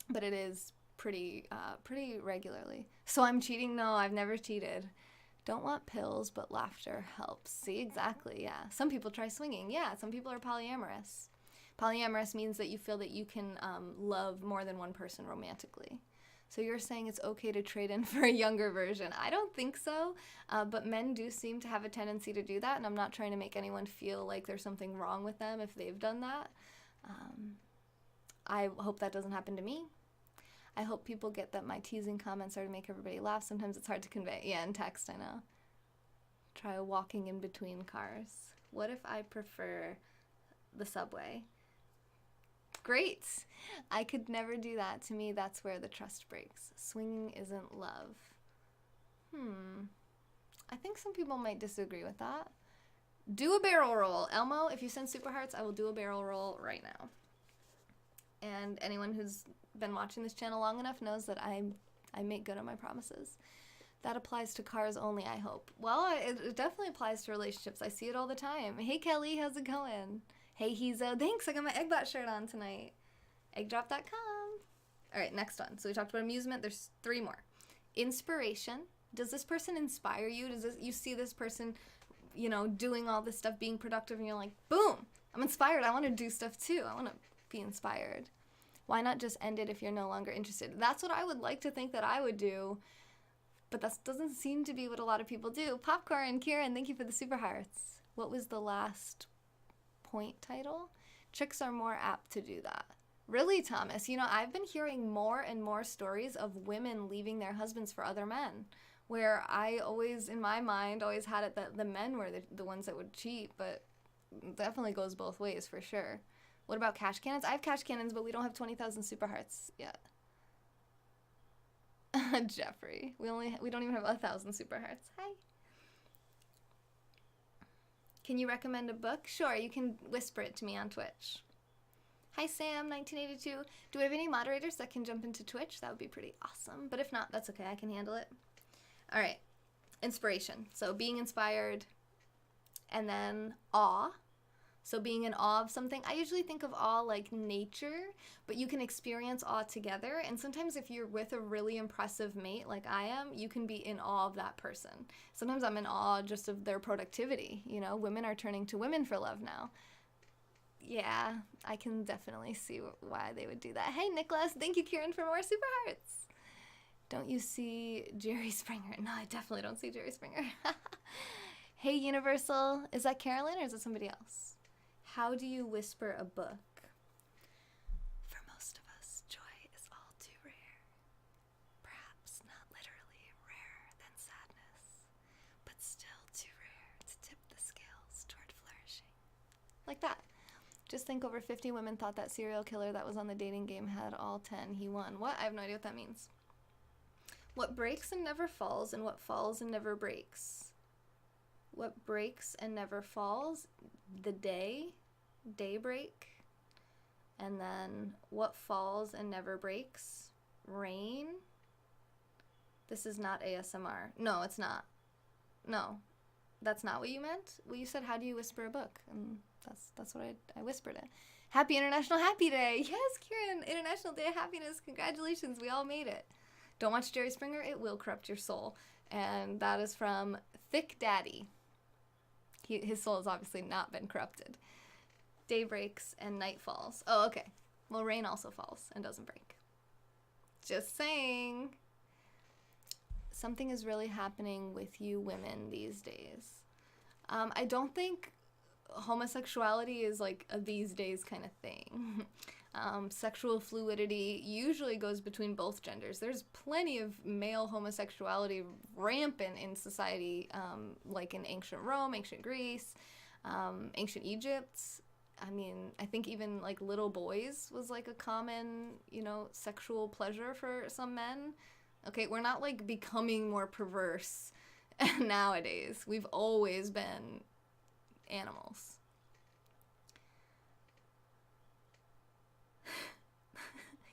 But it is pretty regularly. So I'm cheating? No, I've never cheated. Don't want pills, but laughter helps. See, exactly, yeah. Some people try swinging. Yeah, some people are polyamorous. Polyamorous means that you feel that you can love more than one person romantically. So you're saying it's okay to trade in for a younger version. I don't think so, but men do seem to have a tendency to do that, and I'm not trying to make anyone feel like there's something wrong with them if they've done that. I hope that doesn't happen to me. I hope people get that my teasing comments are to make everybody laugh. Sometimes it's hard to convey. Yeah, in text, I know. Try walking in between cars. What if I prefer the subway? Great. I could never do that. To me, that's where the trust breaks. Swinging isn't love. I think some people might disagree with that. Do a barrel roll. Elmo, if you send super hearts, I will do a barrel roll right now. And anyone who's been watching this channel long enough knows that I make good on my promises. That applies to cars only, I hope. Well, it definitely applies to relationships. I see it all the time. Hey, Kelly, how's it going? Hey, Hizo. Thanks, I got my Eggbot shirt on tonight. Eggdrop.com. All right, next one. So we talked about amusement. There's 3 more. Inspiration. Does this person inspire you? You see this person, doing all this stuff, being productive, and you're like, boom, I'm inspired. I want to do stuff too. I want to be inspired. Why not just end it if you're no longer interested? That's what I would like to think that I would do, but that doesn't seem to be what a lot of people do. Popcorn, Kieran, thank you for the super hearts. What was the last point title? Chicks are more apt to do that. Really, Thomas? I've been hearing more and more stories of women leaving their husbands for other men, where I always, in my mind, always had it that the men were the ones that would cheat, but it definitely goes both ways for sure. What about cash cannons? I have cash cannons, but we don't have 20,000 super hearts yet. Jeffrey, we don't even have 1,000 super hearts. Hi. Can you recommend a book? Sure, you can whisper it to me on Twitch. Hi Sam, 1982. Do we have any moderators that can jump into Twitch? That would be pretty awesome. But if not, that's okay. I can handle it. All right. Inspiration. So being inspired, and then awe. So being in awe of something. I usually think of awe like nature, but you can experience awe together. And sometimes if you're with a really impressive mate like I am, you can be in awe of that person. Sometimes I'm in awe just of their productivity. Women are turning to women for love now. Yeah, I can definitely see why they would do that. Hey, Nicholas. Thank you, Kieran, for more super hearts. Don't you see Jerry Springer? No, I definitely don't see Jerry Springer. Hey, Universal. Is that Carolyn or is it somebody else? How do you whisper a book? For most of us, joy is all too rare. Perhaps not literally rarer than sadness, but still too rare to tip the scales toward flourishing. Like that. Just think over 50 women thought that serial killer that was on the dating game had all 10. He won. What? I have no idea what that means. What breaks and never falls, and what falls and never breaks? What breaks and never falls? The day, daybreak. And then what falls and never breaks? Rain. This is not ASMR. No, it's not. No, that's not what you meant. Well, you said, how do you whisper a book? And that's what I whispered it. Happy International Happy Day. Yes, Kieran, International Day of Happiness. Congratulations, we all made it. Don't watch Jerry Springer. It will corrupt your soul. And that is from Thick Daddy. His soul has obviously not been corrupted. Day breaks and night falls. Oh, okay. Well, rain also falls and doesn't break. Just saying. Something is really happening with you women these days. I don't think homosexuality is like a these days kind of thing. Sexual fluidity usually goes between both genders. There's plenty of male homosexuality rampant in society, like in ancient Rome, ancient Greece, ancient Egypt. I mean, I think even like little boys was like a common, sexual pleasure for some men. Okay, we're not like becoming more perverse nowadays. We've always been animals.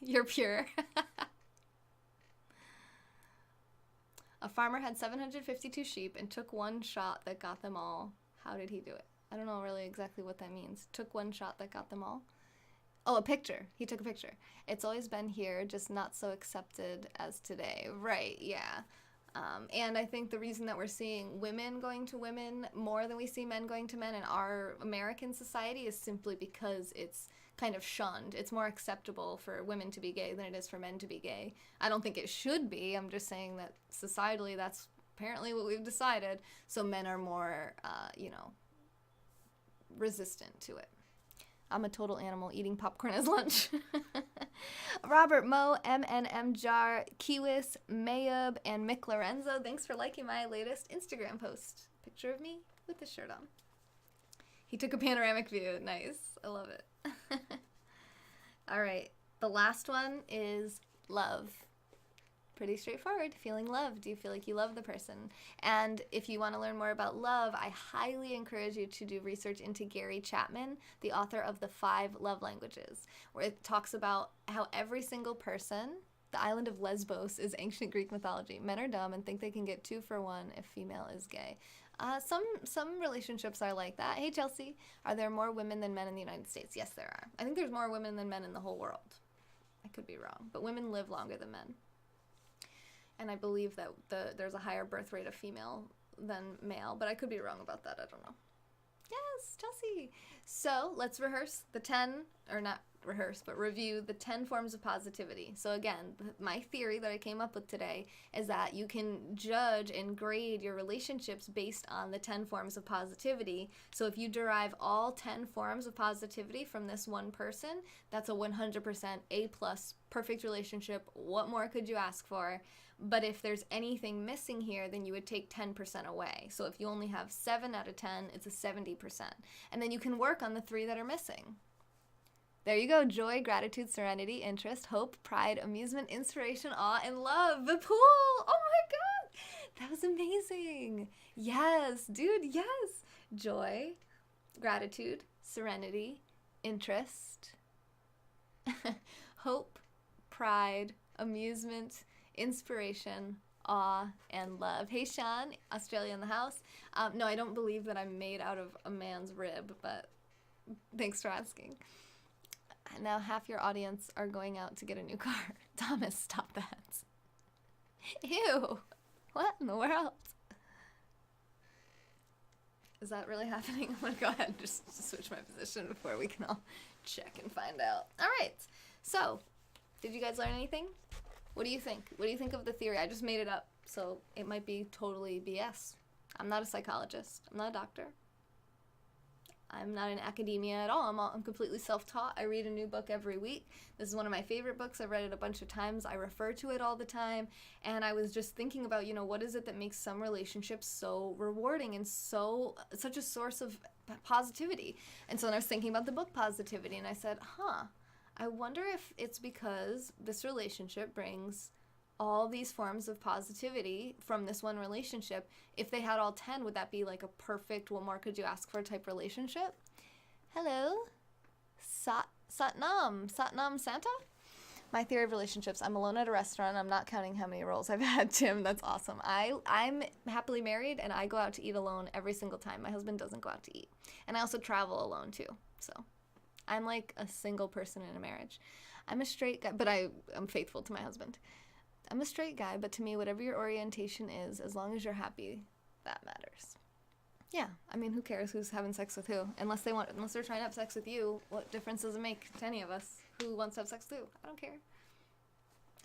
You're pure. A farmer had 752 sheep and took one shot that got them all. How did he do it? I don't know really exactly what that means. Took one shot that got them all. Oh, a picture. He took a picture. It's always been here, just not so accepted as today. Right, yeah. And I think the reason that we're seeing women going to women more than we see men going to men in our American society is simply because it's kind of shunned. It's more acceptable for women to be gay than it is for men to be gay. I don't think it should be. I'm just saying that societally that's apparently what we've decided. So men are more, resistant to it. I'm a total animal eating popcorn as lunch. Robert Mo, MNM Jar, Kiwis, Mayub, and Mick Lorenzo. Thanks for liking my latest Instagram post. Picture of me with the shirt on. He took a panoramic view. Nice. I love it. All right. The last one is love. Pretty straightforward. Feeling love. Do you feel like you love the person? And if you want to learn more about love, I highly encourage you to do research into Gary Chapman, the author of The 5 Love Languages, where it talks about how every single person, the island of Lesbos is ancient Greek mythology. Men are dumb and think they can get 2 for 1 if female is gay. Some relationships are like that. Hey, Chelsea, are there more women than men in the United States? Yes, there are. I think there's more women than men in the whole world. I could be wrong, but women live longer than men. And I believe that there's a higher birth rate of female than male, but I could be wrong about that. I don't know. Yes, Chelsea. So let's rehearse the 10, or not rehearse, but review the 10 forms of positivity. So again, my theory that I came up with today is that you can judge and grade your relationships based on the 10 forms of positivity. So if you derive all 10 forms of positivity from this one person, that's a 100% A+, perfect relationship. What more could you ask for? But if there's anything missing here, then you would take 10% away. So if you only have 7 out of 10, it's a 70%. And then you can work on the 3 that are missing. There you go. Joy, gratitude, serenity, interest, hope, pride, amusement, inspiration, awe, and love. The pool. Oh my God. That was amazing. Yes, dude, yes. Joy, gratitude, serenity, interest, hope, pride, amusement, inspiration, awe, and love. Hey, Sean, Australia in the house. No, I don't believe that I'm made out of a man's rib, but thanks for asking. Now half your audience are going out to get a new car. Thomas, stop that. Ew. What in the world? Is that really happening? I'm going to go ahead and just switch my position before we can all check and find out. All right. So, did you guys learn anything? What do you think? What do you think of the theory? I just made it up, so it might be totally BS. I'm not a psychologist. I'm not a doctor. I'm not in academia at all. I'm completely self-taught. I read a new book every week. This is one of my favorite books. I've read it a bunch of times. I refer to it all the time. And I was just thinking about, what is it that makes some relationships so rewarding and such a source of positivity? And so then I was thinking about the book Positivity, and I said, I wonder if it's because this relationship brings all these forms of positivity from this one relationship. If they had all 10, would that be like a perfect, what more could you ask for type relationship? Hello? Satnam Santa? My theory of relationships. I'm alone at a restaurant. I'm not counting how many rolls I've had, Tim. That's awesome. I'm happily married, and I go out to eat alone every single time. My husband doesn't go out to eat. And I also travel alone, too. So I'm like a single person in a marriage. I'm a straight guy, but I'm faithful to my husband. I'm a straight guy, but to me, whatever your orientation is, as long as you're happy, that matters. Yeah, I mean, who cares who's having sex with who? Unless they're trying to have sex with you, what difference does it make to any of us? Who wants to have sex with who? I don't care.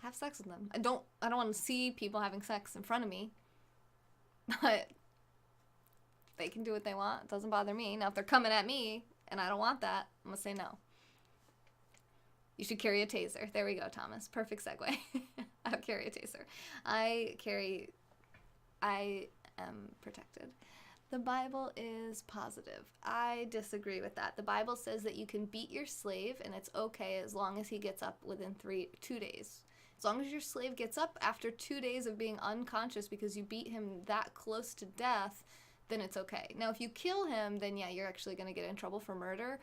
Have sex with them. I don't want to see people having sex in front of me, but they can do what they want. It doesn't bother me. Now, if they're coming at me and I don't want that, I'm going to say no. You should carry a taser. There we go, Thomas. Perfect segue. I'll carry a taser. I am protected. The Bible is positive. I disagree with that. The Bible says that you can beat your slave and it's okay as long as he gets up within 2 days. As long as your slave gets up after 2 days of being unconscious because you beat him that close to death, then it's okay. Now, if you kill him, then yeah, you're actually going to get in trouble for murder.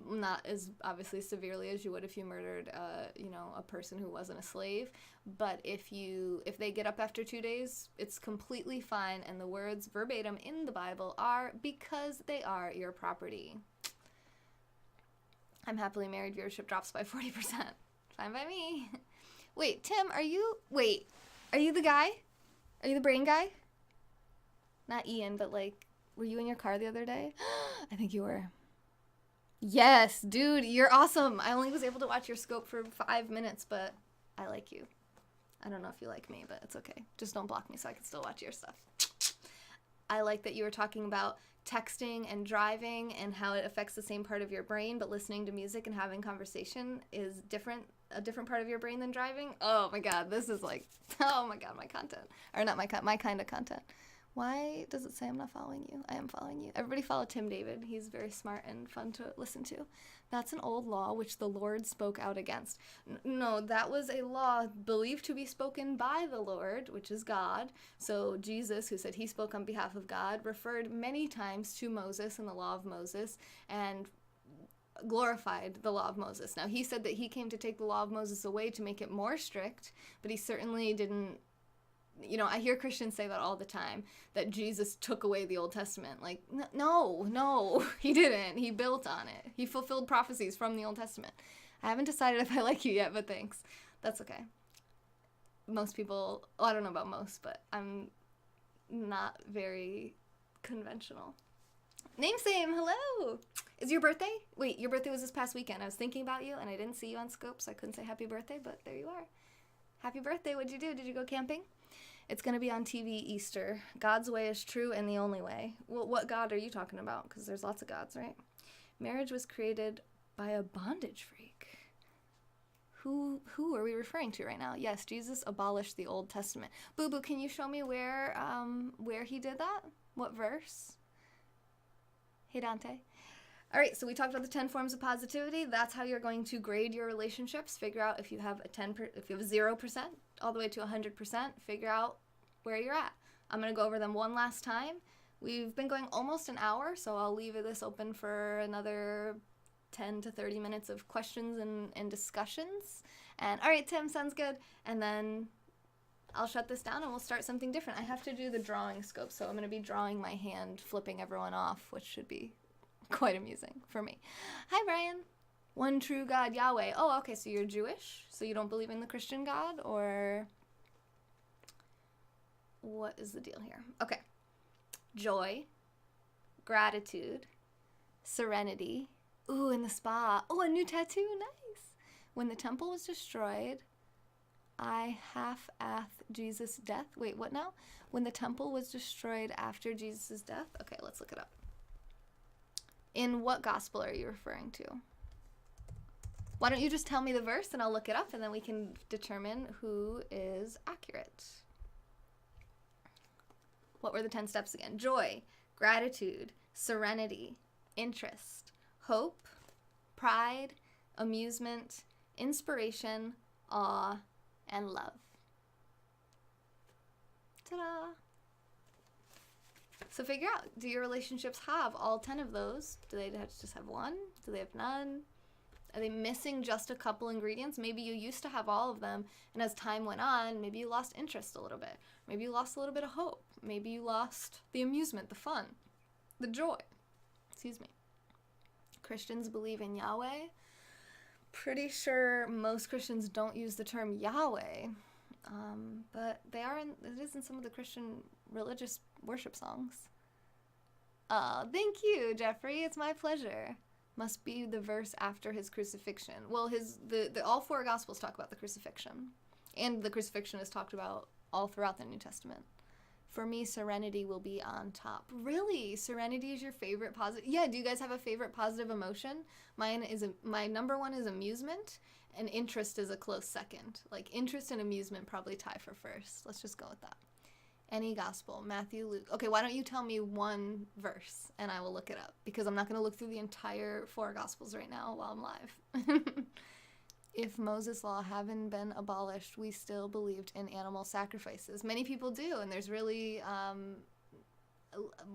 Not as obviously severely as you would if you murdered, a person who wasn't a slave. But if they get up after 2 days, it's completely fine. And the words verbatim in the Bible are, because they are your property. I'm happily married. Viewership drops by 40%. Fine by me. Wait, Tim, are you the guy? Are you the brain guy? Not Ian, but were you in your car the other day? I think you were. Yes, dude, you're awesome. I only was able to watch your scope for 5 minutes, but I like you. I don't know if you like me, but it's okay. Just don't block me so I can still watch your stuff. I like that you were talking about texting and driving and how it affects the same part of your brain, but listening to music and having conversation is a different part of your brain than driving. Oh my God, this is like, oh my God, my content. Or not my kind of content. Why does it say I'm not following you? I am following you. Everybody follow Tim David. He's very smart and fun to listen to. That's an old law which the Lord spoke out against. No, that was a law believed to be spoken by the Lord, which is God. So Jesus, who said he spoke on behalf of God, referred many times to Moses and the law of Moses and glorified the law of Moses. Now, he said that he came to take the law of Moses away to make it more strict, but he certainly didn't. I hear Christians say that all the time, that Jesus took away the Old Testament. Like, no, he didn't. He built on it. He fulfilled prophecies from the Old Testament. I haven't decided if I like you yet, but thanks. That's okay. Most people, well, I don't know about most, but I'm not very conventional. Name same, hello. Is your birthday? Wait, your birthday was this past weekend. I was thinking about you, and I didn't see you on Scope, so I couldn't say happy birthday, but there you are. Happy birthday. What'd you do? Did you go camping? It's going to be on TV Easter. God's way is true and the only way. Well, what God are you talking about? Because there's lots of gods, right? Marriage was created by a bondage freak. Who are we referring to right now? Yes, Jesus abolished the Old Testament. Boo Boo, can you show me where he did that? What verse? Hey, Dante. All right, so we talked about the 10 forms of positivity. That's how you're going to grade your relationships. Figure out if you have if you have 0% all the way to 100%. Figure out where you're at. I'm going to go over them one last time. We've been going almost an hour, so I'll leave this open for another 10 to 30 minutes of questions and discussions. And all right, Tim, sounds good. And then I'll shut this down and we'll start something different. I have to do the drawing scope, so I'm going to be drawing my hand, flipping everyone off, which should be quite amusing for me. Hi, Brian. One true God, Yahweh. Oh, okay, so you're Jewish? So you don't believe in the Christian God? Or what is the deal here? Okay. Joy, gratitude, serenity. Ooh, in the spa. Oh, a new tattoo. Nice. When the temple was destroyed, I half-assed Jesus' death. Wait, what now? When the temple was destroyed after Jesus' death? Okay, let's look it up. In what gospel are you referring to? Why don't you just tell me the verse and I'll look it up and then we can determine who is accurate. What were the 10 steps again? Joy, gratitude, serenity, interest, hope, pride, amusement, inspiration, awe, and love. Ta-da! So figure out, do your relationships have all 10 of those? Do they just have one? Do they have none? Are they missing just a couple ingredients? Maybe you used to have all of them, and as time went on, maybe you lost interest a little bit. Maybe you lost a little bit of hope. Maybe you lost the amusement, the fun, the joy. Excuse me. Christians believe in Yahweh. Pretty sure most Christians don't use the term Yahweh, but it is in some of the Christian religious worship songs. Thank you, Jeffrey. It's my pleasure. Must be the verse after his crucifixion. Well, the all 4 Gospels talk about the crucifixion, and the crucifixion is talked about all throughout the New Testament. For me, serenity will be on top. Really? Serenity is your favorite positive? Yeah, do you guys have a favorite positive emotion? My number one is amusement, and interest is a close second. Like, interest and amusement probably tie for first. Let's just go with that. Any gospel, Matthew, Luke. Okay, why don't you tell me one verse, and I will look it up, because I'm not going to look through the entire 4 gospels right now while I'm live. If Moses' law hadn't been abolished, we still believed in animal sacrifices. Many people do, and there's really,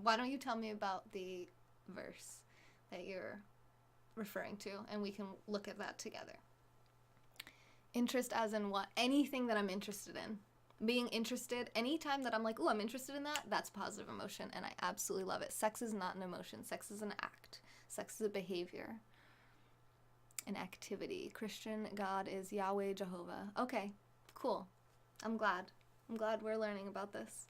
why don't you tell me about the verse that you're referring to, and we can look at that together. Interest as in what? Anything that I'm interested in. Being interested, anytime that I'm like, oh, I'm interested in that, that's positive emotion, and I absolutely love it. Sex is not an emotion. Sex is an act. Sex is a behavior. An activity. Christian God is Yahweh Jehovah. Okay, cool. I'm glad we're learning about this.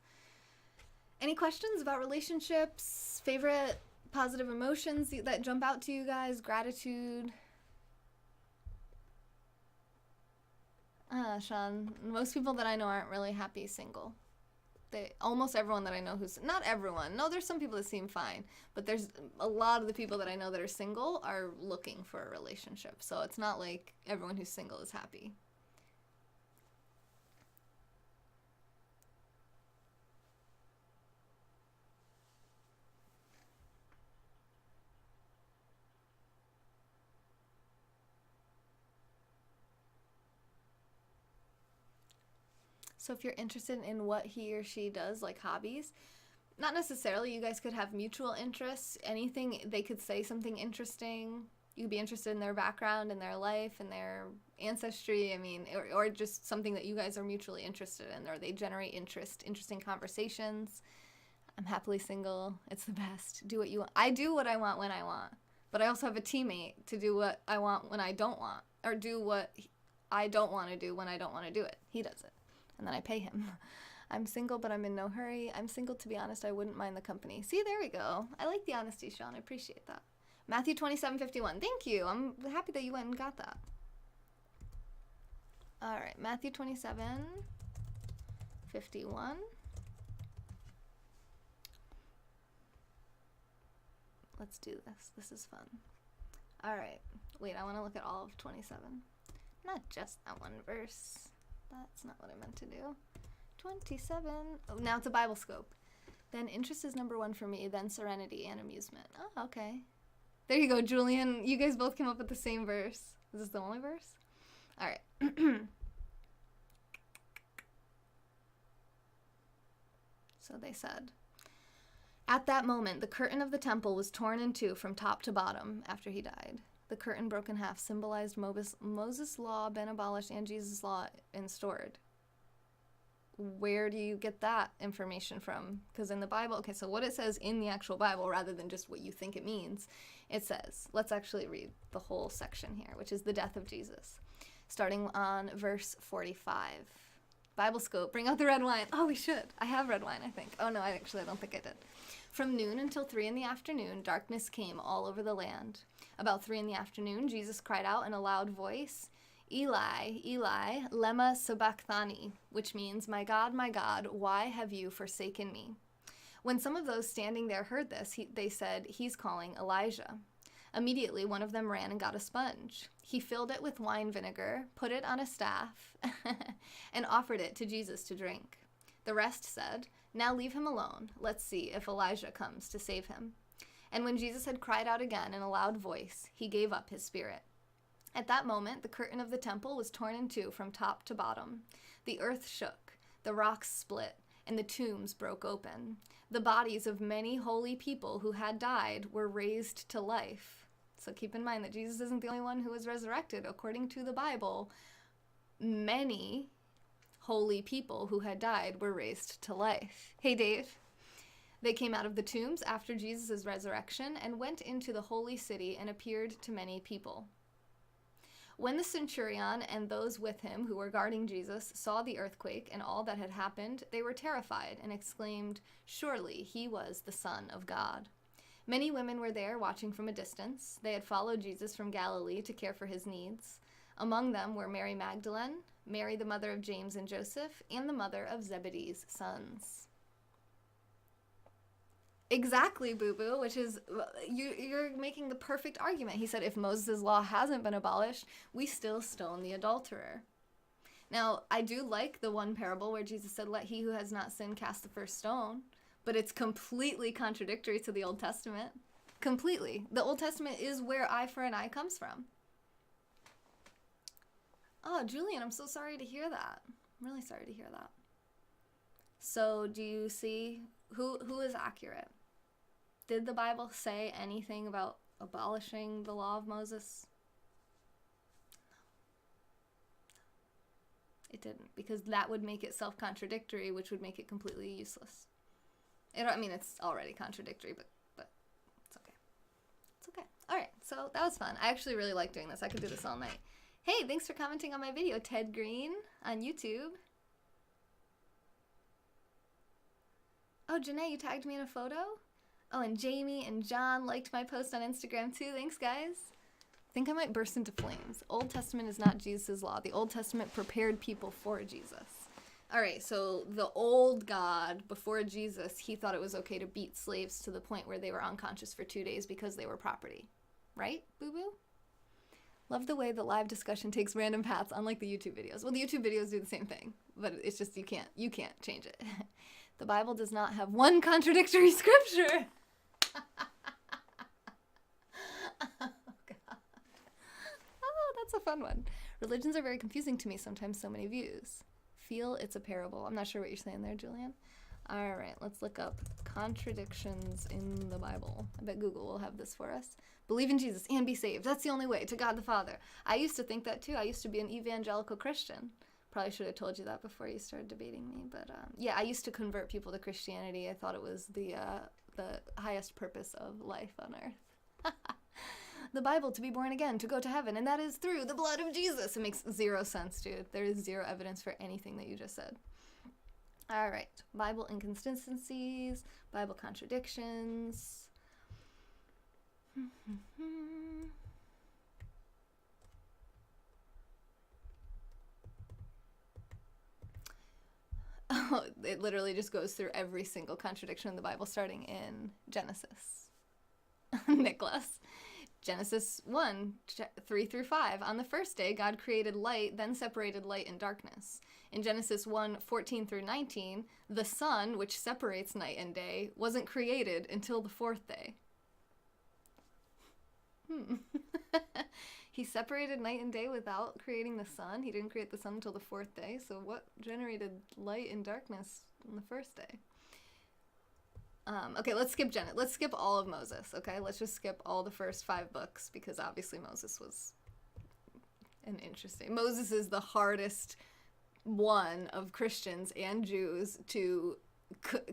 Any questions about relationships? Favorite positive emotions that jump out to you guys? Gratitude? Sean, most people that I know aren't really happy single. Almost everyone that I know who's, not everyone, no, there's some people that seem fine, but there's a lot of the people that I know that are single are looking for a relationship. So it's not like everyone who's single is happy. So if you're interested in what he or she does, like hobbies, not necessarily. You guys could have mutual interests. Anything, they could say something interesting. You could be interested in their background and their life and their ancestry. I mean, or just something that you guys are mutually interested in, or they generate interesting conversations. I'm happily single. It's the best. Do what you want. I do what I want when I want, but I also have a teammate to do what I want when I don't want, or do what I don't want to do when I don't want to do it. He does it, and then I pay him. I'm single, but I'm in no hurry. I'm single, to be honest. I wouldn't mind the company. See, there we go. I like the honesty, Sean. I appreciate that. Matthew 27:51. Thank you. I'm happy that you went and got that. All right, Matthew 27:51. Let's do this. This is fun. All right. Wait, I want to look at all of 27. Not just that one verse. That's not what I meant to do. 27. Oh, now it's a Bible scope. Then interest is number one for me, then serenity and amusement. Oh, okay. There you go, Julian. You guys both came up with the same verse. Is this the only verse? All right. So they said, at that moment, the curtain of the temple was torn in two from top to bottom after he died. The curtain broken in half symbolized Moses' law been abolished and Jesus' law instaured. Where do you get that information from? Because in the Bible, okay, so what it says in the actual Bible, rather than just what you think it means, it says, let's actually read the whole section here, which is the death of Jesus, starting on verse 45. Bible scope, bring out the red wine. Oh, we should. I have red wine, I think. Oh, no, I don't think I did. From noon until 3 in the afternoon, darkness came all over the land. About 3 in the afternoon, Jesus cried out in a loud voice, Eli, Eli, lema sabachthani, which means, my God, why have you forsaken me? When some of those standing there heard this, they said, he's calling Elijah. Immediately, one of them ran and got a sponge. He filled it with wine vinegar, put it on a staff, and offered it to Jesus to drink. The rest said, now leave him alone. Let's see if Elijah comes to save him. And when Jesus had cried out again in a loud voice, he gave up his spirit. At that moment, the curtain of the temple was torn in two from top to bottom. The earth shook, the rocks split, and the tombs broke open. The bodies of many holy people who had died were raised to life. So keep in mind that Jesus isn't the only one who was resurrected. According to the Bible, many holy people who had died were raised to life. Hey, Dave. They came out of the tombs after Jesus' resurrection and went into the holy city and appeared to many people. When the centurion and those with him who were guarding Jesus saw the earthquake and all that had happened, they were terrified and exclaimed, surely he was the Son of God. Many women were there watching from a distance. They had followed Jesus from Galilee to care for his needs. Among them were Mary Magdalene, Mary the mother of James and Joseph, and the mother of Zebedee's sons. Exactly, boo-boo, which is, you're making the perfect argument. He said if Moses' law hasn't been abolished, we still stone the adulterer. Now, I do like the one parable where Jesus said, let he who has not sinned cast the first stone, but it's completely contradictory to the Old Testament. Completely. The Old Testament is where eye for an eye comes from. Oh, Julian, I'm so sorry to hear that. I'm really sorry to hear that. So do you see who is accurate? Did the Bible say anything about abolishing the law of Moses? No. It didn't, because that would make it self-contradictory, which would make it completely useless. It's already contradictory, but it's okay. It's okay. All right, so that was fun. I actually really like doing this. I could do this all night. Hey, thanks for commenting on my video, Ted Green on YouTube. Oh, Janae, you tagged me in a photo? Oh, and Jamie and John liked my post on Instagram too. Thanks, guys. I think I might burst into flames. Old Testament is not Jesus' law. The Old Testament prepared people for Jesus. All right, so the old God, before Jesus, he thought it was okay to beat slaves to the point where they were unconscious for 2 days because they were property. Right, boo-boo? Love the way the live discussion takes random paths, unlike the YouTube videos. Well, the YouTube videos do the same thing, but it's just you can't change it. The Bible does not have one contradictory scripture. Oh, God. Oh, that's a fun one. Religions are very confusing to me sometimes, so many views. Feel it's a parable. I'm not sure what you're saying there, Julian. All right, let's look up contradictions in the Bible. I bet Google will have this for us. Believe in Jesus and be saved. That's the only way to God the Father. I used to think that too. I used to be an evangelical Christian. Probably should have told you that before you started debating me. But yeah, I used to convert people to Christianity. I thought it was the highest purpose of life on earth. The Bible, to be born again, to go to heaven, and that is through the blood of Jesus. It makes zero sense, dude. There is zero evidence for anything that you just said. All right, Bible inconsistencies, Bible contradictions. Oh, it literally just goes through every single contradiction in the Bible, starting in Genesis. Nicholas. Genesis 1, 3 through 5. On the first day, God created light, then separated light and darkness. In Genesis 1, 14 through 19, the sun, which separates night and day, wasn't created until the fourth day. He separated night and day without creating the sun. He didn't create the sun until the fourth day. So what generated light and darkness on the first day? Okay, let's skip Janet. Let's skip all of Moses, okay? Let's just skip all the first 5 books because obviously Moses was an interesting... Moses is the hardest one of Christians and Jews to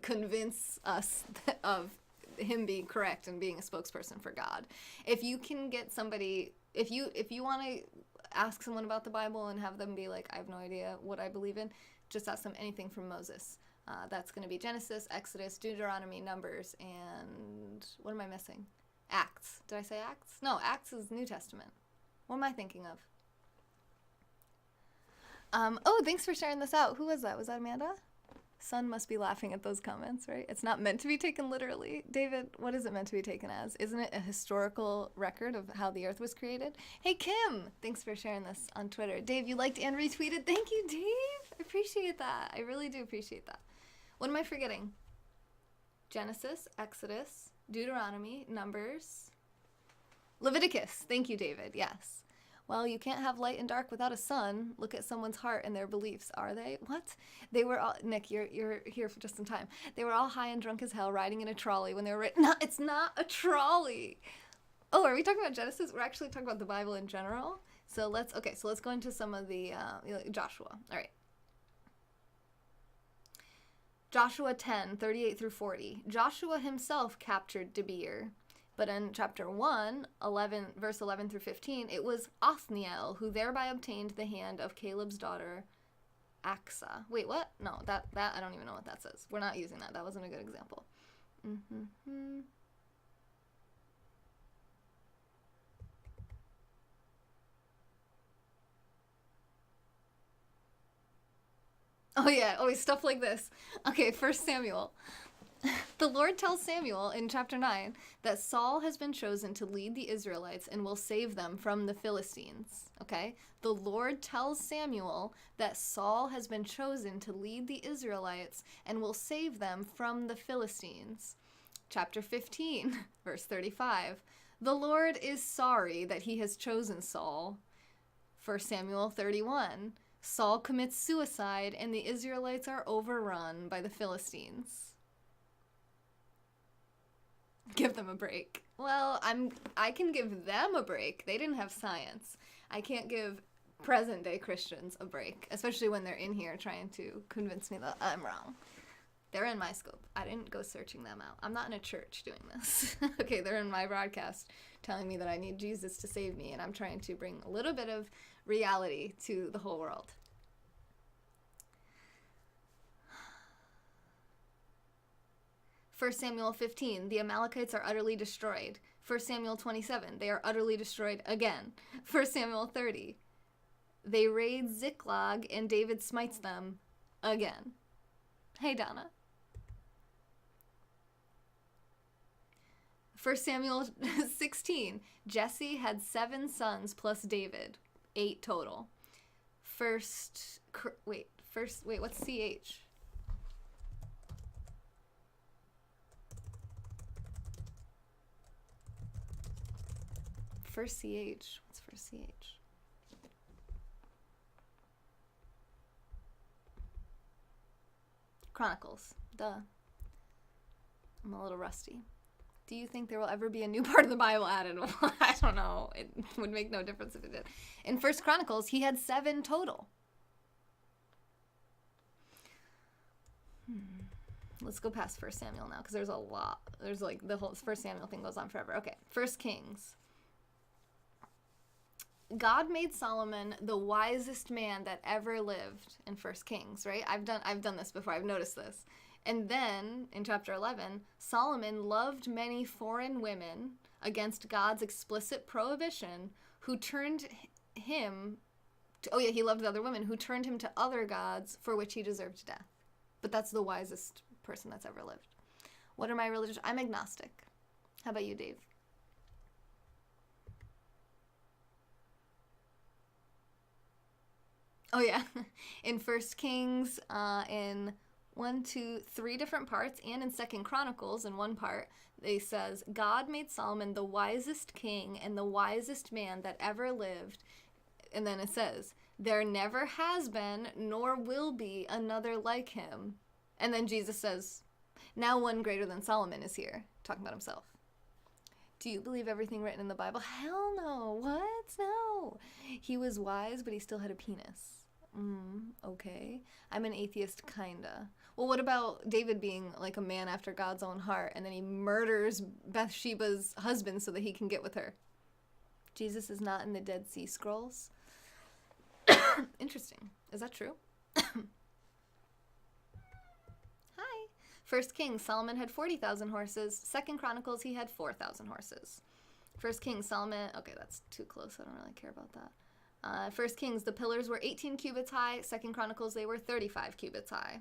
convince us of him being correct and being a spokesperson for God. If you can get somebody... If you want to ask someone about the Bible and have them be like, I have no idea what I believe in, just ask them anything from Moses. That's going to be Genesis, Exodus, Deuteronomy, Numbers, and what am I missing? Acts. Did I say Acts? No, Acts is New Testament. What am I thinking of? Oh, thanks for sharing this out. Who was that? Was that Amanda? Son must be laughing at those comments, right? It's not meant to be taken literally. David, what is it meant to be taken as? Isn't it a historical record of how the earth was created? Hey, Kim, thanks for sharing this on Twitter. Dave, you liked and retweeted. Thank you, Dave. I appreciate that. I really do appreciate that. What am I forgetting? Genesis, Exodus, Deuteronomy, Numbers, Leviticus. Thank you, David. Yes. Well, you can't have light and dark without a sun. Look at someone's heart and their beliefs. Are they? What? They were all... Nick, you're here for just in time. They were all high and drunk as hell riding in a trolley when they were... No, it's not a trolley. Oh, are we talking about Genesis? We're actually talking about the Bible in general. So let's go into some of the... Joshua. All right. Joshua 10, 38 through 40. Joshua himself captured Debir. But in chapter 1, verse 11 through 15, it was Othniel who thereby obtained the hand of Caleb's daughter, Aksa. Wait, what? No, that I don't even know what that says. We're not using that. That wasn't a good example. Oh, yeah. Always stuff like this. Okay, 1 Samuel. The Lord tells Samuel in chapter 9 that Saul has been chosen to lead the Israelites and will save them from the Philistines. Okay? The Lord tells Samuel that Saul has been chosen to lead the Israelites and will save them from the Philistines. Chapter 15, verse 35. The Lord is sorry that he has chosen Saul. 1 Samuel 31. Saul commits suicide and the Israelites are overrun by the Philistines. Give them a break. Well, I can give them a break. They didn't have science. I can't give present-day Christians a break, especially when they're in here trying to convince me that I'm wrong. They're in my scope. I didn't go searching them out. I'm not in a church doing this. Okay, they're in my broadcast telling me that I need Jesus to save me, and I'm trying to bring a little bit of reality to the whole world. 1 Samuel 15, the Amalekites are utterly destroyed. 1 Samuel 27, they are utterly destroyed again. 1 Samuel 30, they raid Ziklag and David smites them again. Hey, Donna. 1 Samuel 16. Jesse had 7 sons plus David. 8 total. What's CH? First CH. What's first CH? Chronicles. Duh. I'm a little rusty. Do you think there will ever be a new part of the Bible added? Well, I don't know. It would make no difference if it did. In First Chronicles, he had 7 total. Let's go past First Samuel now, because there's a lot. There's like the whole First Samuel thing goes on forever. Okay, First Kings. God made Solomon the wisest man that ever lived in First Kings, right? I've done this before. I've noticed this. And then, in chapter 11, Solomon loved many foreign women against God's explicit prohibition, who turned him to, he loved the other women, who turned him to other gods for which he deserved death. But that's the wisest person that's ever lived. What are my religious... I'm agnostic. How about you, Dave? Oh, yeah. In First Kings, in 3 different parts, and in Second Chronicles in one part, it says, God made Solomon the wisest king and the wisest man that ever lived. And then it says, there never has been nor will be another like him. And then Jesus says, now one greater than Solomon is here, talking about himself. Do you believe everything written in the Bible? Hell no. What? No. He was wise, but he still had a penis. Okay. I'm an atheist, kinda. Well, what about David being like a man after God's own heart, and then he murders Bathsheba's husband so that he can get with her? Jesus is not in the Dead Sea Scrolls. Interesting. Is that true? Hi. First Kings, Solomon had 40,000 horses. Second Chronicles, he had 4,000 horses. First Kings, Solomon... Okay, that's too close. I don't really care about that. First Kings, the pillars were 18 cubits high. Second Chronicles, they were 35 cubits high.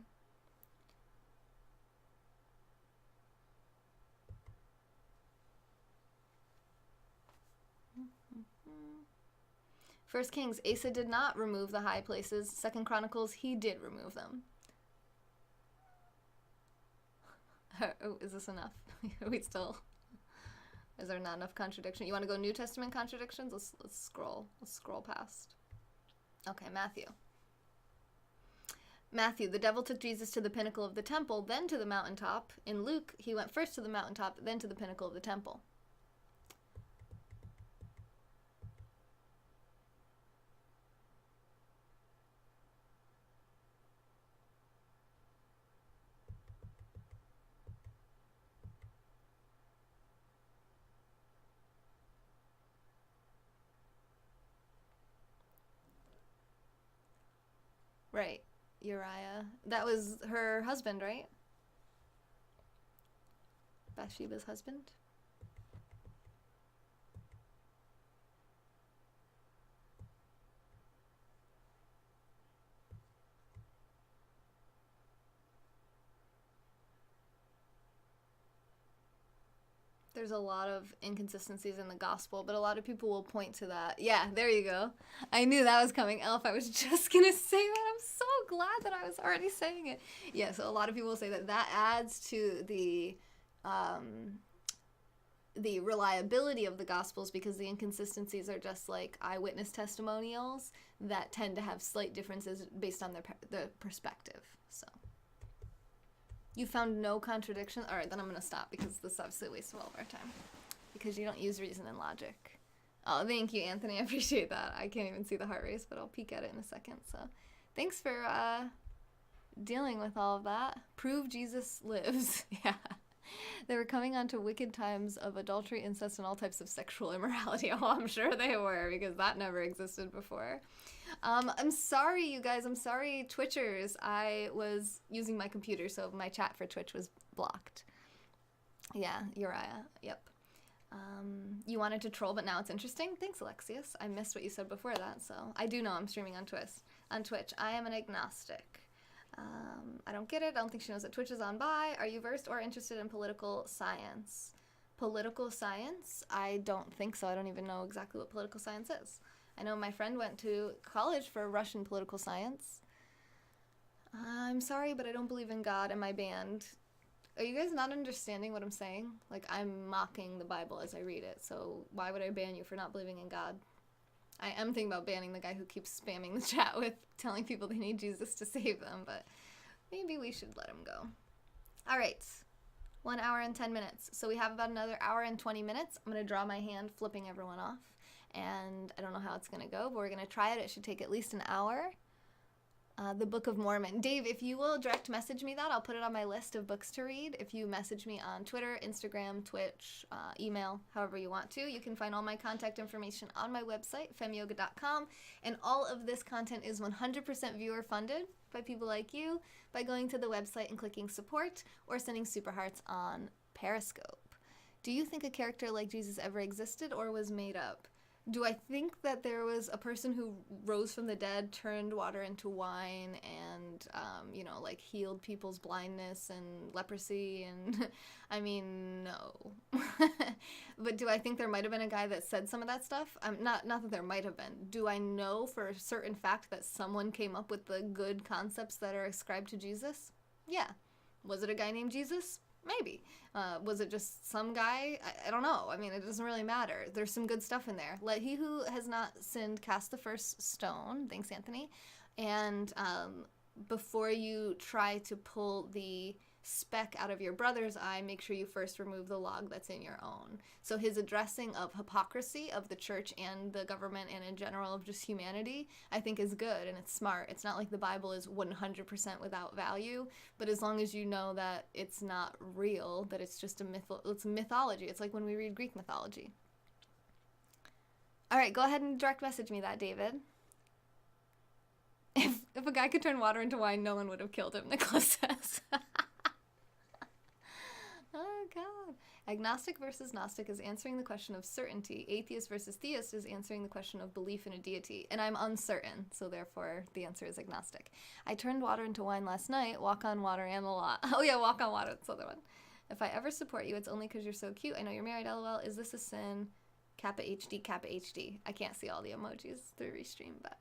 First Kings, Asa did not remove the high places. Second Chronicles, he did remove them. Oh, is this enough? Are we still... Is there not enough contradiction? You want to go New Testament contradictions? Let's scroll. Let's scroll past. Okay, Matthew. Matthew, the devil took Jesus to the pinnacle of the temple, then to the mountaintop. In Luke, he went first to the mountaintop, then to the pinnacle of the temple. Right. Uriah. That was her husband, right? Bathsheba's husband? There's a lot of inconsistencies in the gospel, but a lot of people will point to that. Yeah, there you go. I knew that was coming. Elf, I was just going to say that. I'm so glad that I was already saying it. Yeah, so a lot of people will say that that adds to the reliability of the gospels, because the inconsistencies are just like eyewitness testimonials that tend to have slight differences based on the perspective. So you found no contradiction? All right, then I'm going to stop, because this obviously wastes all of our time, because you don't use reason and logic. Oh, thank you, Anthony. I appreciate that. I can't even see the heart race, but I'll peek at it in a second. So thanks for dealing with all of that. Prove Jesus lives. Yeah. They were coming on to wicked times of adultery, incest, and all types of sexual immorality. Oh, I'm sure they were, because that never existed before. I'm sorry, you guys. I'm sorry, Twitchers. I was using my computer, so my chat for Twitch was blocked. Yeah, Uriah. Yep. You wanted to troll, but now it's interesting? Thanks, Alexius. I missed what you said before that, so I do know I'm streaming on Twitch. I am an agnostic. I don't get it. I don't think she knows that Twitch is on by. Are you versed or interested in political science? Political science? I don't think so. I don't even know exactly what political science is. I know my friend went to college for Russian political science. I'm sorry, but I don't believe in God and my band. Are you guys not understanding what I'm saying? Like, I'm mocking the Bible as I read it, so why would I ban you for not believing in God? I am thinking about banning the guy who keeps spamming the chat with telling people they need Jesus to save them, but maybe we should let him go. All right, 1 hour and 10 minutes. So we have about another hour and 20 minutes. I'm going to draw my hand, flipping everyone off, and I don't know how it's going to go, but we're going to try it. It should take at least an hour. The Book of Mormon. Dave, if you will direct message me that, I'll put it on my list of books to read. If you message me on Twitter, Instagram, Twitch, email, however you want to, you can find all my contact information on my website, femyoga.com. And all of this content is 100% viewer funded by people like you by going to the website and clicking support or sending super hearts on Periscope. Do you think a character like Jesus ever existed or was made up? Do I think that there was a person who rose from the dead, turned water into wine, and, like healed people's blindness and leprosy? And I mean, no. But do I think there might have been a guy that said some of that stuff? Not that there might have been. Do I know for a certain fact that someone came up with the good concepts that are ascribed to Jesus? Yeah. Was it a guy named Jesus? Maybe. Was it just some guy? I don't know. I mean, it doesn't really matter. There's some good stuff in there. Let he who has not sinned cast the first stone. Thanks, Anthony. And before you try to pull the speck out of your brother's eye, make sure you first remove the log that's in your own. So his addressing of hypocrisy of the church and the government and in general of just humanity, I think is good and it's smart. It's not like the Bible is 100% without value, but as long as you know that it's not real, that it's just it's mythology. It's like when we read Greek mythology. All right, go ahead and direct message me that, David. If a guy could turn water into wine, no one would have killed him, Nicholas says. Oh, God. Agnostic versus Gnostic is answering the question of certainty. Atheist versus theist is answering the question of belief in a deity. And I'm uncertain, so therefore the answer is agnostic. I turned water into wine last night. Walk on water and a lot. Oh, yeah, walk on water. That's the other one. If I ever support you, it's only because you're so cute. I know you're married, LOL. Is this a sin? Kappa HD, Kappa HD. I can't see all the emojis through Restream, but...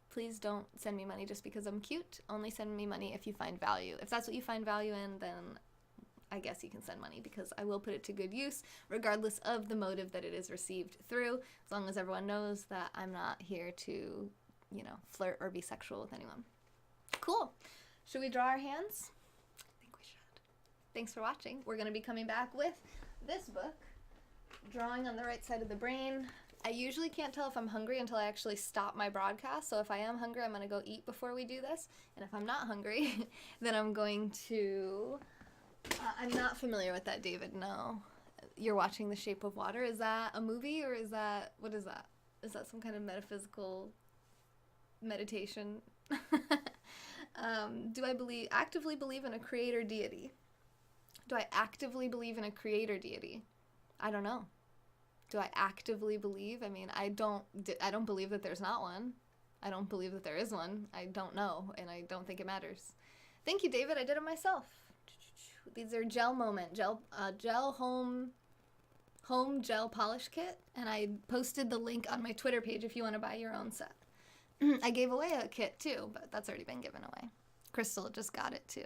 please don't send me money just because I'm cute. Only send me money if you find value. If that's what you find value in, then I guess you can send money because I will put it to good use regardless of the motive that it is received through, as long as everyone knows that I'm not here to, flirt or be sexual with anyone. Cool. Should we draw our hands? I think we should. Thanks for watching. We're going to be coming back with this book, Drawing on the Right Side of the Brain. I usually can't tell if I'm hungry until I actually stop my broadcast, so if I am hungry, I'm going to go eat before we do this, and if I'm not hungry, then I'm going to... I'm not familiar with that, David, no. You're watching The Shape of Water. Is that a movie, or is that... What is that? Is that some kind of metaphysical meditation? Do I actively believe in a creator deity? Do I actively believe in a creator deity? I don't know. Do I actively believe? I mean, I don't believe that there's not one. I don't believe that there is one. I don't know, and I don't think it matters. Thank you, David. I did it myself. These are gel home gel polish kit, and I posted the link on my Twitter page if you want to buy your own set. I gave away a kit too, but that's already been given away. Crystal just got it too.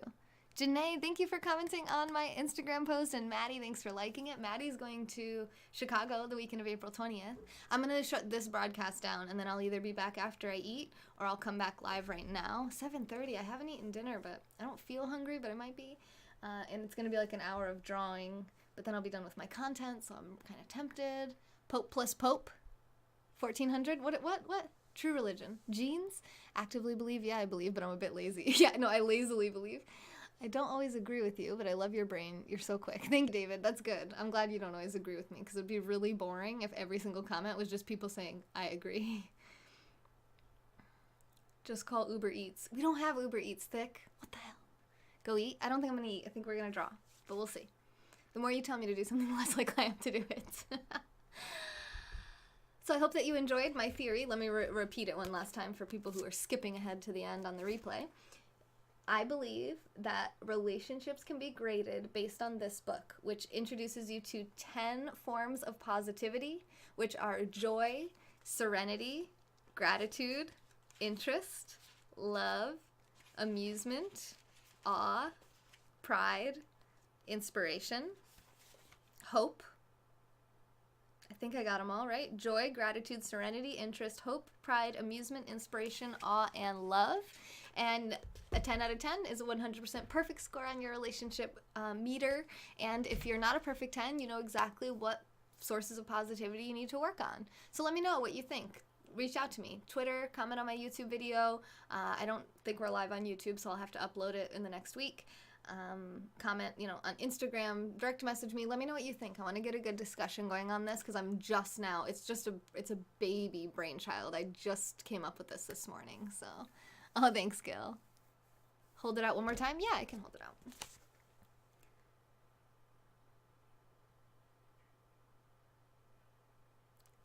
Janae, thank you for commenting on my Instagram post, and Maddie, thanks for liking it. Maddie's going to Chicago the weekend of April 20th. I'm going to shut this broadcast down, and then I'll either be back after I eat, or I'll come back live right now. 7:30, I haven't eaten dinner, but I don't feel hungry, but I might be. And it's going to be like an hour of drawing, but then I'll be done with my content, so I'm kind of tempted. Pope plus Pope, 1400, what? True religion. Genes? Actively believe? Yeah, I believe, but I'm a bit lazy. Yeah, no, I lazily believe. I don't always agree with you, but I love your brain. You're so quick. Thank you, David. That's good. I'm glad you don't always agree with me, because it would be really boring if every single comment was just people saying, I agree. Just call Uber Eats. We don't have Uber Eats, Thick. What the hell? Go eat? I don't think I'm going to eat. I think we're going to draw, but we'll see. The more you tell me to do something, the less likely I am to do it. So I hope that you enjoyed my theory. Let me repeat it one last time for people who are skipping ahead to the end on the replay. I believe that relationships can be graded based on this book, which introduces you to 10 forms of positivity, which are joy, serenity, gratitude, interest, love, amusement, awe, pride, inspiration, hope. I think I got them all right. Joy, gratitude, serenity, interest, hope, pride, amusement, inspiration, awe, and love. And a 10 out of 10 is a 100% perfect score on your relationship meter. And if you're not a perfect 10, you know exactly what sources of positivity you need to work on. So let me know what you think. Reach out to me. Twitter, comment on my YouTube video. I don't think we're live on YouTube, so I'll have to upload it in the next week. Comment, on Instagram, direct message me. Let me know what you think. I want to get a good discussion going on this because I'm just now, it's a baby brainchild. I just came up with this morning. So, oh, thanks, Gil. Hold it out one more time. Yeah, I can hold it out.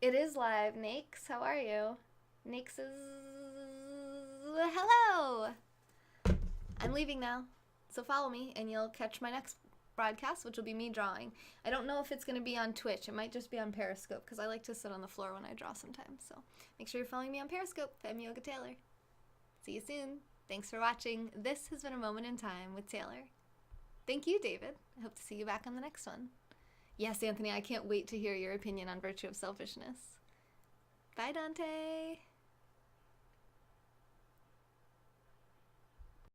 It is live. Nakes, how are you? Nakes is... Hello! I'm leaving now. So follow me and you'll catch my next broadcast, which will be me drawing. I don't know if it's going to be on Twitch. It might just be on Periscope because I like to sit on the floor when I draw sometimes. So make sure you're following me on Periscope, Femme Yoga Taylor. See you soon. Thanks for watching. This has been A Moment in Time with Taylor. Thank you, David. I hope to see you back on the next one. Yes, Anthony, I can't wait to hear your opinion on Virtue of Selfishness. Bye, Dante.